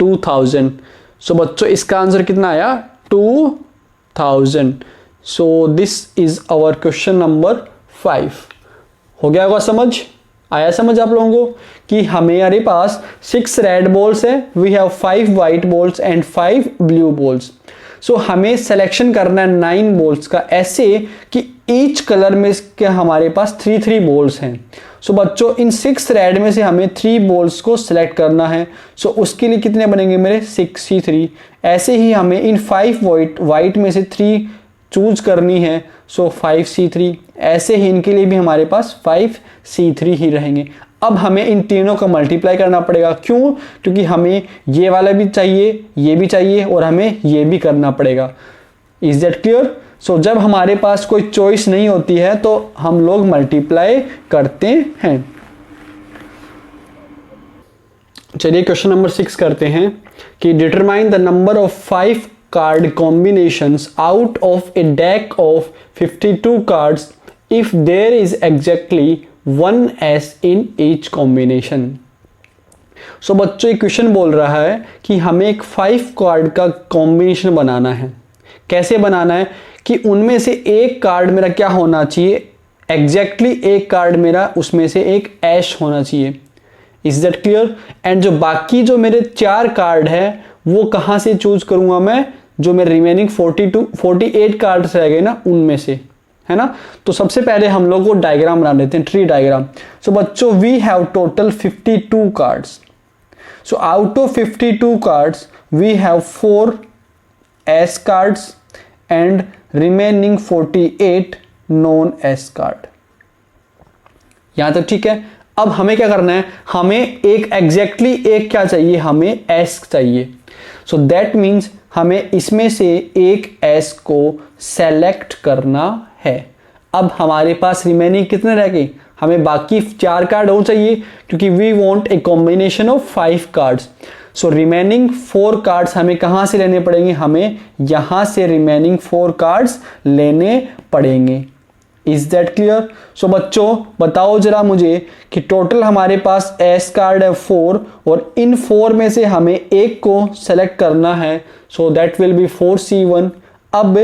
2000। So बच्चों इसका आंसर कितना आया 2000। So this is our question number 5। हो गया होगा समझ? आया समझ आप लोगों को कि हमारे पास 6 रेड बॉल्स है, we have 5 white balls and 5 blue balls. So हमें सिलेक्शन करना है 9 बॉल्स का ऐसे कि ईच कलर में के हमारे पास 3 बॉल्स हैं। सो बच्चों इन 6 रेड में से हमें 3 बॉल्स को सिलेक्ट करना है। सो उसके लिए कितने बनेंगे मेरे 6C3। ऐसे ही हमें इन 5 वाइट में से 3 चूज करनी है, सो 5C3। ऐसे ही इनके लिए भी हमारे पास 5C3 ही रहेंगे। अब हमें इन तीनों का मल्टीप्लाई करना पड़ेगा। क्यों? क्योंकि हमें ये वाला भी चाहिए, ये भी चाहिए और हमें ये भी करना पड़ेगा। Is that clear? सो जब हमारे पास कोई चॉइस नहीं होती है तो हम लोग मल्टीप्लाई करते हैं। चलिए क्वेश्चन नंबर 6 करते हैं कि determine the number of 5 card combinations out of a deck of 52 cards if there is exactly one S in each combination। सो बच्चों, एक क्वेश्चन बोल रहा है कि हमें एक 5 कार्ड का कॉम्बिनेशन बनाना है। कैसे बनाना है कि उनमें से एक कार्ड मेरा क्या होना चाहिए, एग्जैक्टली एक कार्ड मेरा उसमें से एक ऐश होना चाहिए। Is that clear? एंड जो बाकी जो मेरे 4 कार्ड है वो कहां से चूज करूंगा मैं, जो मेरे रिमेनिंग 48 कार्ड्स रह गए ना उनमें से, है ना। तो सबसे पहले हम लोग को डायग्राम बना लेते हैं, ट्री डायग्राम। सो बच्चों, we have total 52 cards. So out of 52 cards we have 4 ace cards and remaining 48 non ace card. यहां तक ठीक है। अब हमें क्या करना है, हमें एक एग्जैक्टली एक क्या चाहिए, हमें एस चाहिए। सो दैट मीन्स हमें इसमें से एक एस को सेलेक्ट करना है। अब हमारे पास रिमेनिंग कितने रह गए, हमें बाकी 4 कार्ड और चाहिए क्योंकि we want a combination of 5 cards. So remaining 4 cards हमें कहां से लेने पड़ेंगे, हमें यहां से रिमेनिंग 4 कार्ड्स लेने पड़ेंगे। Is that clear? सो बच्चों बताओ जरा मुझे कि टोटल हमारे पास एस कार्ड है 4 और इन 4 में से हमें एक को सेलेक्ट करना है। So that will B 4C1। अब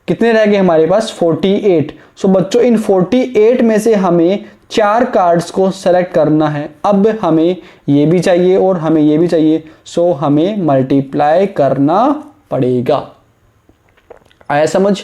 कितने रह गए हमारे पास, 48। सो बच्चों इन 48 में से हमें 4 कार्ड्स को सेलेक्ट करना है। अब हमें ये भी चाहिए और हमें ये भी चाहिए, सो हमें मल्टीप्लाई करना पड़ेगा। आया समझ?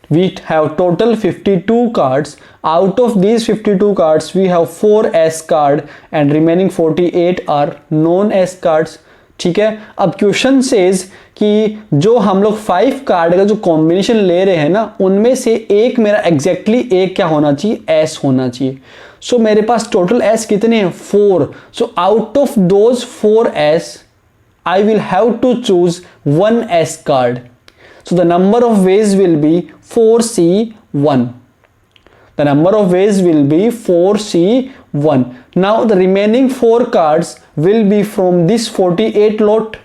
We have total 52 cards. Out of these 52 cards, we have 4 S card and remaining 48 are non-S cards. ठीक है। अब क्वेश्चन सेज कि जो हम लोग 5 कार्ड का जो कॉम्बिनेशन ले रहे हैं ना, उनमें से एक मेरा एग्जैक्टली एक क्या होना चाहिए, एस होना चाहिए। सो मेरे पास टोटल एस कितने हैं, 4। So out of those 4 ace I will have to choose 1 ace card. So the number of ways will be 4C1. The number of ways will be 4C1. Now the remaining 4 cards will be from this 48 lot,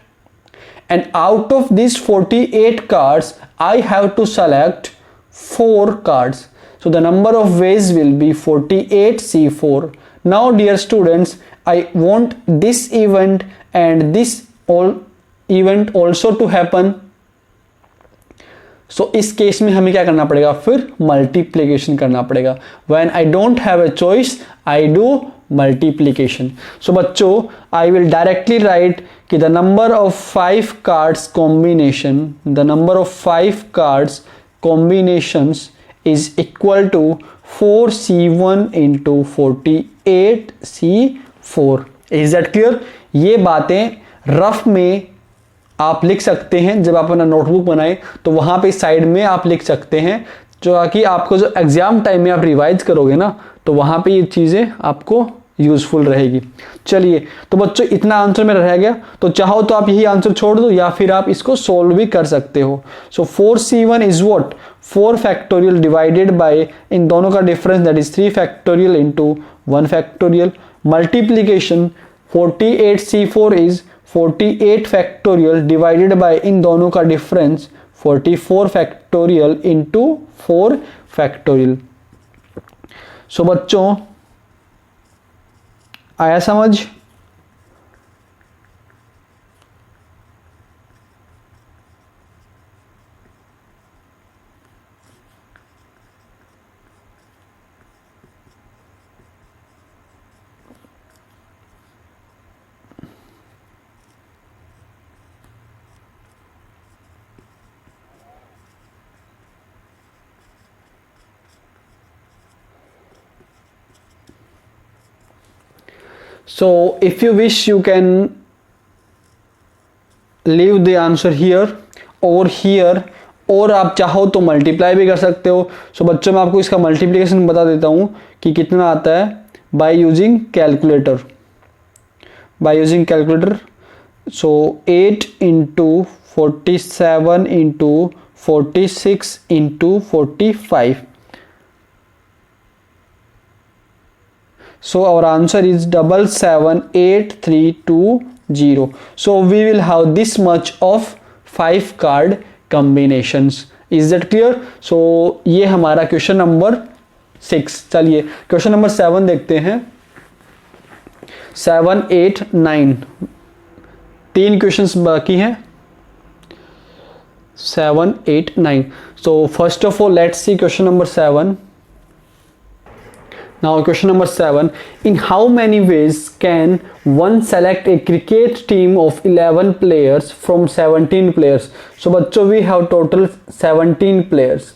and out of these 48 cards I have to select 4 cards. So the number of ways will be 48C4. Now dear students, I want this event and this event also to happen. सो इस case में हमें क्या करना पड़ेगा, फिर multiplication करना पड़ेगा। When I don't have a choice I do multiplication. So बच्चों आई विल डायरेक्टली राइट कि the number of 5 cards combination, the number of 5 cards combinations is equal to 4C1 into 48C4। Is that clear? ये बातें rough में आप लिख सकते हैं, जब आप अपना नोटबुक बनाएं तो वहां पे साइड में आप लिख सकते हैं, जो कि आपको जो एग्जाम टाइम में आप रिवाइज करोगे ना, तो वहां पे ये चीजें आपको यूजफुल रहेगी। चलिए, तो बच्चों इतना आंसर मेरा रह गया, तो चाहो तो आप यही आंसर छोड़ दो या फिर आप इसको सोल्व भी कर सकते हो। So 4C1 is what, 4 factorial divided by, इन दोनों का difference that is 3 factorial into 1 factorial. Multiplication 48C4 is 48 factorial divided by, इन दोनों का difference 44 factorial into 4 factorial. So बच्चों आया समझ? So if you wish you can leave the answer here or here, और आप चाहो तो मल्टीप्लाई भी कर सकते हो। सो बच्चों मैं आपको इसका मल्टीप्लिकेशन बता देता हूँ कि कितना आता है by using calculator. So 8 into 47 into 46 into 45। So our answer is 778320. So we will have this much of 5 card combinations. Is that clear? So ये हमारा क्वेश्चन नंबर 6। चलिए क्वेश्चन नंबर 7 देखते हैं। 7, 8, 9 3 क्वेश्चंस बाकी हैं 7, 8, 9. So first of all let's see question number 7. Now question number 7, in how many ways can one select a cricket team of 11 players from 17 players? So बच्चों we have total 17 players.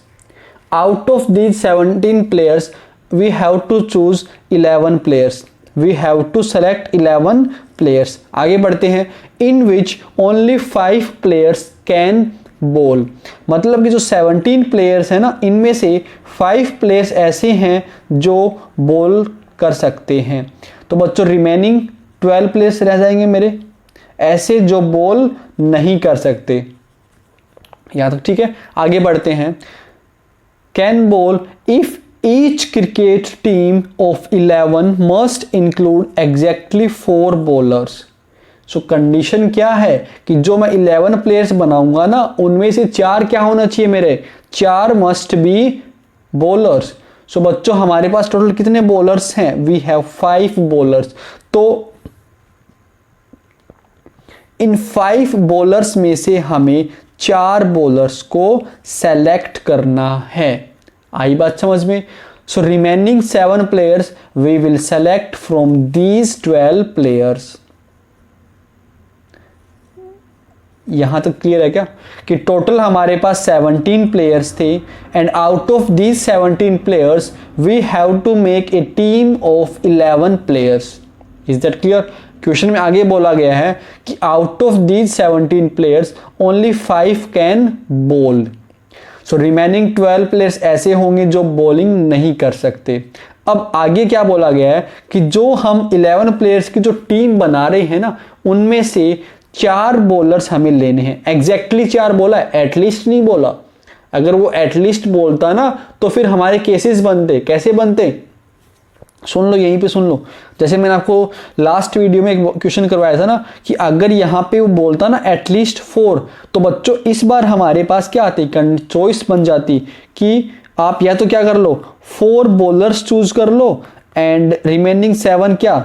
Out of these 17 players we have to choose 11 players. We have to select 11 players. आगे बढ़ते हैं. In which only 5 players can bowl. मतलब कि जो 17 players हैं ना, इनमें से 5 प्लेयर्स ऐसे हैं जो बॉल कर सकते हैं. तो बच्चों रिमेनिंग 12 प्लेयर्स रह जाएंगे मेरे ऐसे जो बॉल नहीं कर सकते. यहाँ तक ठीक है. आगे बढ़ते हैं. Can ball if each cricket team of 11 must include exactly 4 bowlers. So condition क्या है कि जो मैं 11 प्लेयर्स बनाऊंगा ना, उनमें से 4 क्या होना चाहिए मेरे, 4 मस्ट बी बॉलर्स. सो बच्चों हमारे पास टोटल कितने बॉलर्स हैं, वी हैव 5 बॉलर्स. तो इन 5 बॉलर्स में से हमें 4 बॉलर्स को सेलेक्ट करना है. आई बात समझ में. So remaining 7 players we will select from these 12 players. यहां तक क्लियर है क्या कि टोटल हमारे पास 17 प्लेयर्स थे and out of these 17 players we have to make a team of 11 players. Is that clear. Question में आगे बोला गया है कि out of these 17 players only 5 can bowl. So remaining 12 players ऐसे होंगे जो बॉलिंग नहीं कर सकते. अब आगे क्या बोला गया है कि जो हम 11 प्लेयर्स की जो टीम बना रहे हैं ना, उनमें से 4 बॉलर्स हमें लेने हैं. एग्जैक्टली 4 बोला है, एटलीस्ट नहीं बोला. अगर वो एटलीस्ट बोलता ना तो फिर हमारे केसेस बनते. कैसे बनते सुन लो, यहीं पे सुन लो. जैसे मैंने आपको लास्ट वीडियो में एक क्वेश्चन करवाया था ना कि अगर यहाँ पे वो बोलता ना एटलीस्ट 4, तो बच्चों इस बार हमारे पास क्या आती, चॉइस बन जाती कि आप या तो क्या कर लो 4 बॉलर्स चूज कर लो एंड रिमेनिंग 7 क्या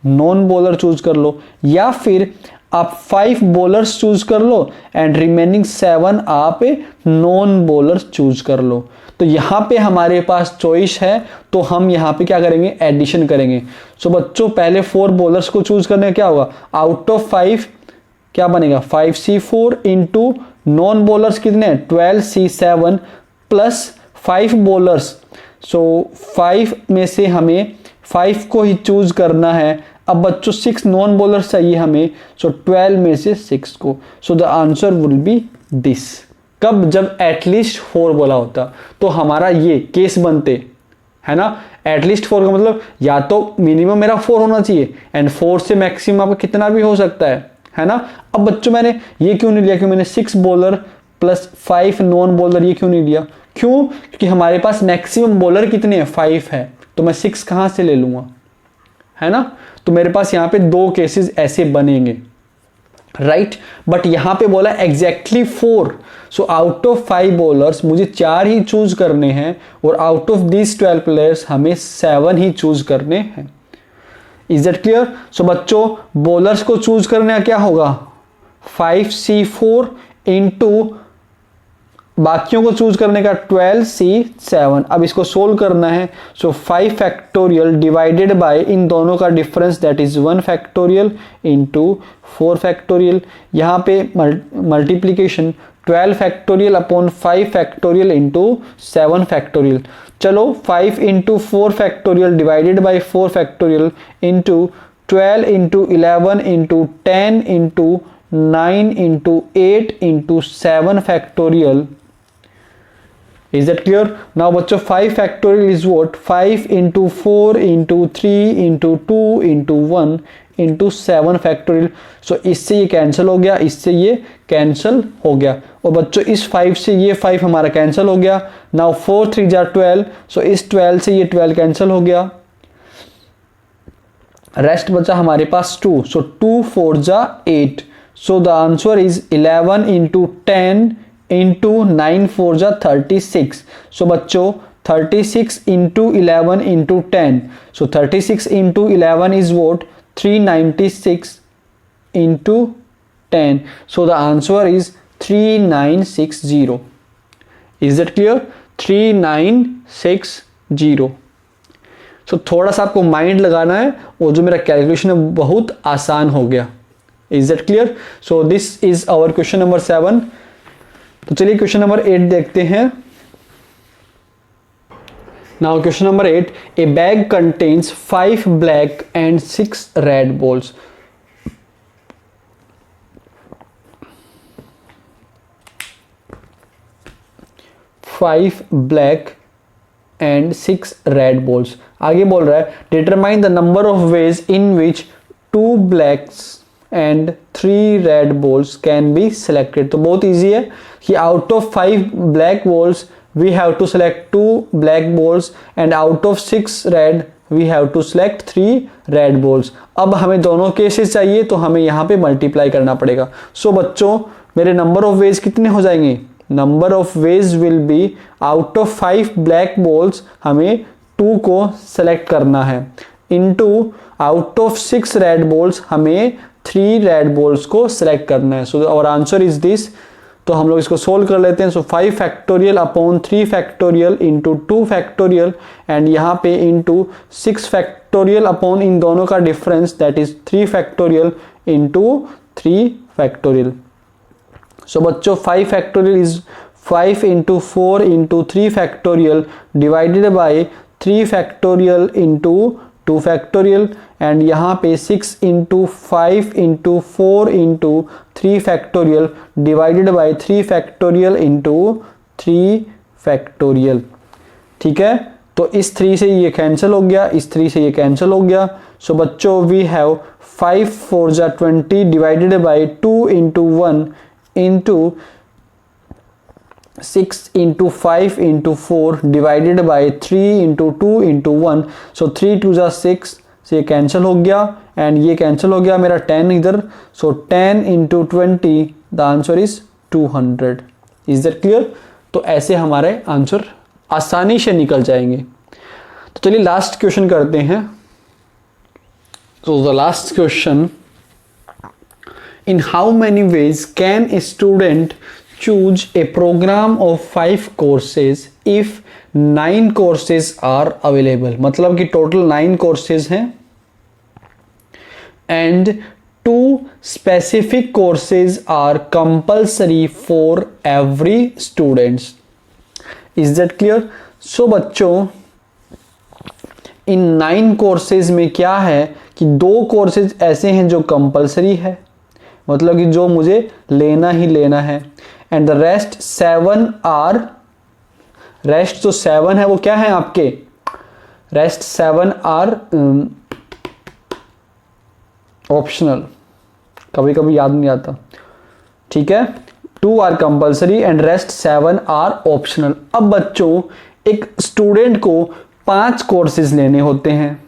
नॉन बॉलर चूज कर लो, या फिर आप 5 बॉलर्स चूज कर लो एंड रिमेनिंग 7 आप नॉन बॉलर चूज कर लो. तो यहाँ पे हमारे पास चॉइस है, तो हम यहाँ पे क्या करेंगे, एडिशन करेंगे. सो बच्चों पहले 4 बॉलर्स को चूज करने का क्या होगा, आउट ऑफ 5 क्या बनेगा 5C4 इंटू नॉन बॉलर्स कितने 12C7 प्लस 5 बॉलर्स. सो 5 में से हमें 5 को ही चूज करना है. अब बच्चों 6 नॉन बॉलर्स चाहिए हमें. सो 12 में से 6 को. So the answer will be this. कब, जब एटलीस्ट 4 बोला होता तो हमारा ये केस बनते है ना. एटलीस्ट 4 का मतलब या तो मिनिमम मेरा 4 होना चाहिए एंड 4 से मैक्सिमम आपका कितना भी हो सकता है ना. अब बच्चों मैंने ये क्यों नहीं लिया कि मैंने 6 बॉलर प्लस 5 नॉन बॉलर, ये क्यों नहीं लिया, क्यों, क्योंकि हमारे पास मैक्सिमम बॉलर कितने हैं 5 है, तो मैं 6 कहां से ले लूंगा, है ना. तो मेरे पास यहाँ पे 2 केसेस ऐसे बनेंगे, राइट. बट यहां पे बोला exactly 4. So out of 5 bowlers मुझे 4 ही चूज करने हैं और आउट ऑफ दिस 12 प्लेयर्स हमें 7 ही चूज करने हैं. Is that clear. सो बच्चों बॉलर्स को चूज करने का क्या होगा 5C4 इंटू बाकियों को चूज करने का 12C7. अब इसको सोल्व करना है. सो 5 फैक्टोरियल डिवाइडेड बाय इन दोनों का difference that is 1 factorial into 4 factorial. यहाँ पे multiplication 12 factorial upon 5 factorial into 7 factorial. चलो 5 into 4 factorial divided bye 4 factorial into 12 into 11 into 10 into 9 into 8 into 7 factorial. Is that clear? Now बच्चों 5 factorial is what 5 into 4 into 3 into 2 into 1 into 7 factorial. So इससे ये cancel हो गया, इससे ये cancel हो गया और बच्चों इस 5 से ये 5 हमारा कैंसिल हो गया. Now 4 3 जा 12. So इस 12 से ये 12 कैंसिल हो गया. रेस्ट बचा हमारे पास 2. So 2 4 जा 8. So the answer is 11 into 10 into 9 4 जा 36. सो बच्चों 36 into 11 into 10. So 36 into 11 is what? 396 into 10. So the answer is 3960. Is that clear? 3960. So थोड़ा सा आपको माइंड लगाना है और जो मेरा कैलकुलेशन है बहुत आसान हो गया. Is that clear? So this is our question number 7. तो चलिए क्वेश्चन नंबर 8 देखते हैं. Now question number 8, a bag contains 5 black and 6 red balls. Five black and 6 red balls. आगे बोल रहा है determine the number of ways in which 2 blacks and 3 red balls can be selected. तो बहुत easy है कि out of 5 black balls we have to select 2 black balls and out of 6 red we have to select 3 red balls. अब हमें दोनों cases चाहिए तो हमें यहाँ पे मल्टीप्लाई करना पड़ेगा. सो बच्चों मेरे नंबर ऑफ वेज कितने हो जाएंगे? Number of ways will be out of 5 black balls हमें 2 को सेलेक्ट करना है into out of 6 red balls हमें 3 रेड बॉल्स को सेलेक्ट करना है. So our answer is this. तो हम लोग इसको सोल्व कर लेते हैं. So 5 factorial upon 3 factorial into 2 factorial and यहाँ पे इंटू 6 फैक्टोरियल अपॉन इन दोनों का difference that is 3 factorial into 3 factorial. So बच्चों 5 factorial is 5 into 4 into 3 factorial divided by 3 factorial into 2 factorial and यहाँ पे 6 into 5 into 4 into 3 factorial divided by 3 factorial into 3 factorial. ठीक है, तो इस 3 से ये कैंसिल हो गया, इस 3 से ये कैंसिल हो गया. सो बच्चों वी हैव 5 4 जा 20 divided by 2 into 1 into 6 into 5 into 4 divided by 3 into 2 into 1. So 3 2 जा 6 से ये कैंसिल हो गया एंड ये कैंसिल हो गया मेरा 10 इधर. सो 10 into 20 the answer is 200. Is that clear? तो ऐसे हमारे आंसर आसानी से निकल जाएंगे. तो चलिए लास्ट क्वेश्चन करते हैं. So the last question, in how many ways can a student choose a program of 5 courses if 9 courses are available? मतलब कि टोटल 9 courses हैं and 2 specific courses are compulsory for every students. Is that clear? So बच्चों इन 9 courses में क्या है कि 2 courses ऐसे हैं जो कंपलसरी है, मतलब कि जो मुझे लेना ही लेना है, and the rest 7 are, rest जो 7 है वो क्या है आपके? Rest 7 are optional. कभी कभी याद नहीं आता. ठीक है, 2 are compulsory and rest 7 are optional. अब बच्चों एक स्टूडेंट को 5 कोर्सेज लेने होते हैं.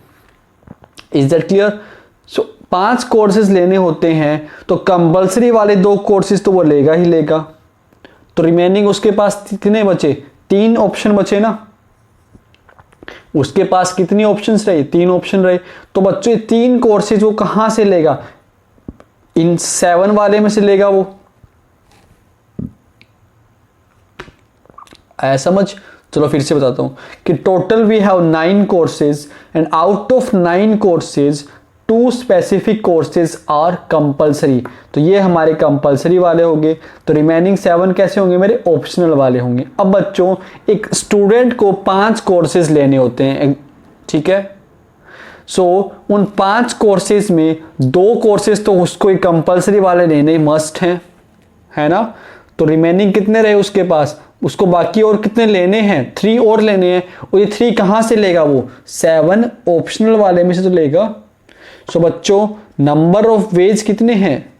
Is that clear? So 5 courses लेने होते हैं तो कंपलसरी वाले 2 कोर्सेज तो वो लेगा ही लेगा. तो रिमेनिंग उसके पास कितने बचे? 3 ऑप्शन बचे ना. उसके पास कितनी ऑप्शंस रहे? 3 ऑप्शन रहे. तो बच्चों 3 कोर्सेज वो कहां से लेगा? इन 7 वाले में से लेगा वो. आया समझ? चलो फिर से बताता हूं कि total we have 9 courses and out of 9 courses 2 specific courses are compulsory. तो ये हमारे कंपलसरी वाले होंगे. तो रिमेनिंग 7 कैसे होंगे? मेरे ऑप्शनल वाले होंगे. अब बच्चों एक स्टूडेंट को 5 कोर्सेज लेने होते हैं. ठीक है, सो उन 5 कोर्सेज में 2 कोर्सेज तो उसको एक कंपलसरी वाले लेने मस्ट हैं, है ना. तो रिमेनिंग कितने रहे उसके पास? उसको बाकी और कितने लेने हैं? 3 और लेने हैं. और ये 3 कहां से लेगा? वो 7 ऑप्शनल वाले में से तो लेगा. सो बच्चों नंबर ऑफ वेज कितने हैं?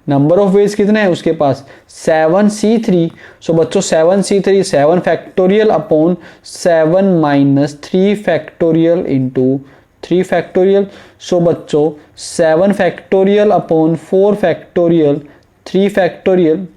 नंबर ऑफ वेज कितने हैं उसके पास? 7c3. सो बच्चों 7c3 7 factorial upon 7 minus 3 factorial into 3 factorial. So बच्चों 7 factorial upon 4 factorial 3 factorial.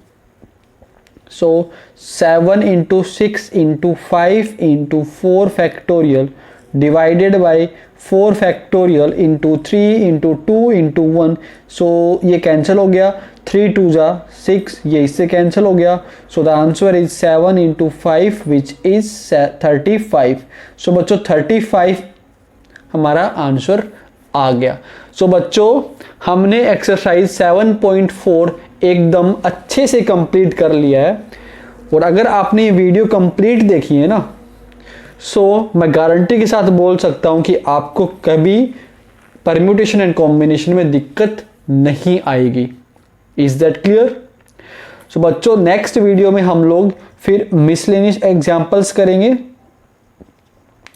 So 7 into 6 into 5 into 4 factorial divided by 4 factorial into 3 into 2 into 1. So ये cancel हो गया, 3 2 जा 6, ये इससे कैंसिल हो गया. So the answer is 7 into 5 which is 35. So बच्चों 35 हमारा आंसर आ गया. सो बच्चों हमने एक्सरसाइज 7.4 एकदम अच्छे से कंप्लीट कर लिया है. और अगर आपने ये वीडियो कंप्लीट देखी है ना, सो मैं गारंटी के साथ बोल सकता हूं कि आपको कभी परम्यूटेशन एंड कॉम्बिनेशन में दिक्कत नहीं आएगी. Is that clear? सो बच्चों नेक्स्ट वीडियो में हम लोग फिर मिसलेनियस एग्जाम्पल्स करेंगे,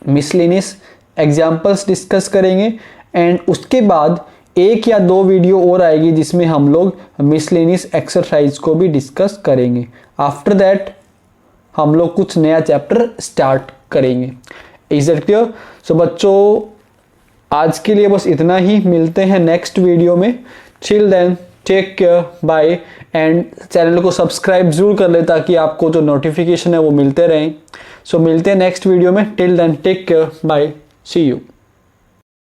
मिसलेनियस एग्जाम्पल्स डिस्कस करेंगे. एंड उसके बाद एक या दो वीडियो और आएगी जिसमें हम लोग मिसलेनियस एक्सरसाइज को भी डिस्कस करेंगे. आफ्टर दैट हम लोग कुछ नया चैप्टर स्टार्ट करेंगे. Is that clear? सो बच्चों आज के लिए बस इतना ही. मिलते हैं नेक्स्ट वीडियो में. Till then take care, bye. And channel को सब्सक्राइब जरूर कर ले ताकि आपको जो नोटिफिकेशन है वो मिलते रहें. सो मिलते हैं नेक्स्ट वीडियो में. Till then take care, bye, see you.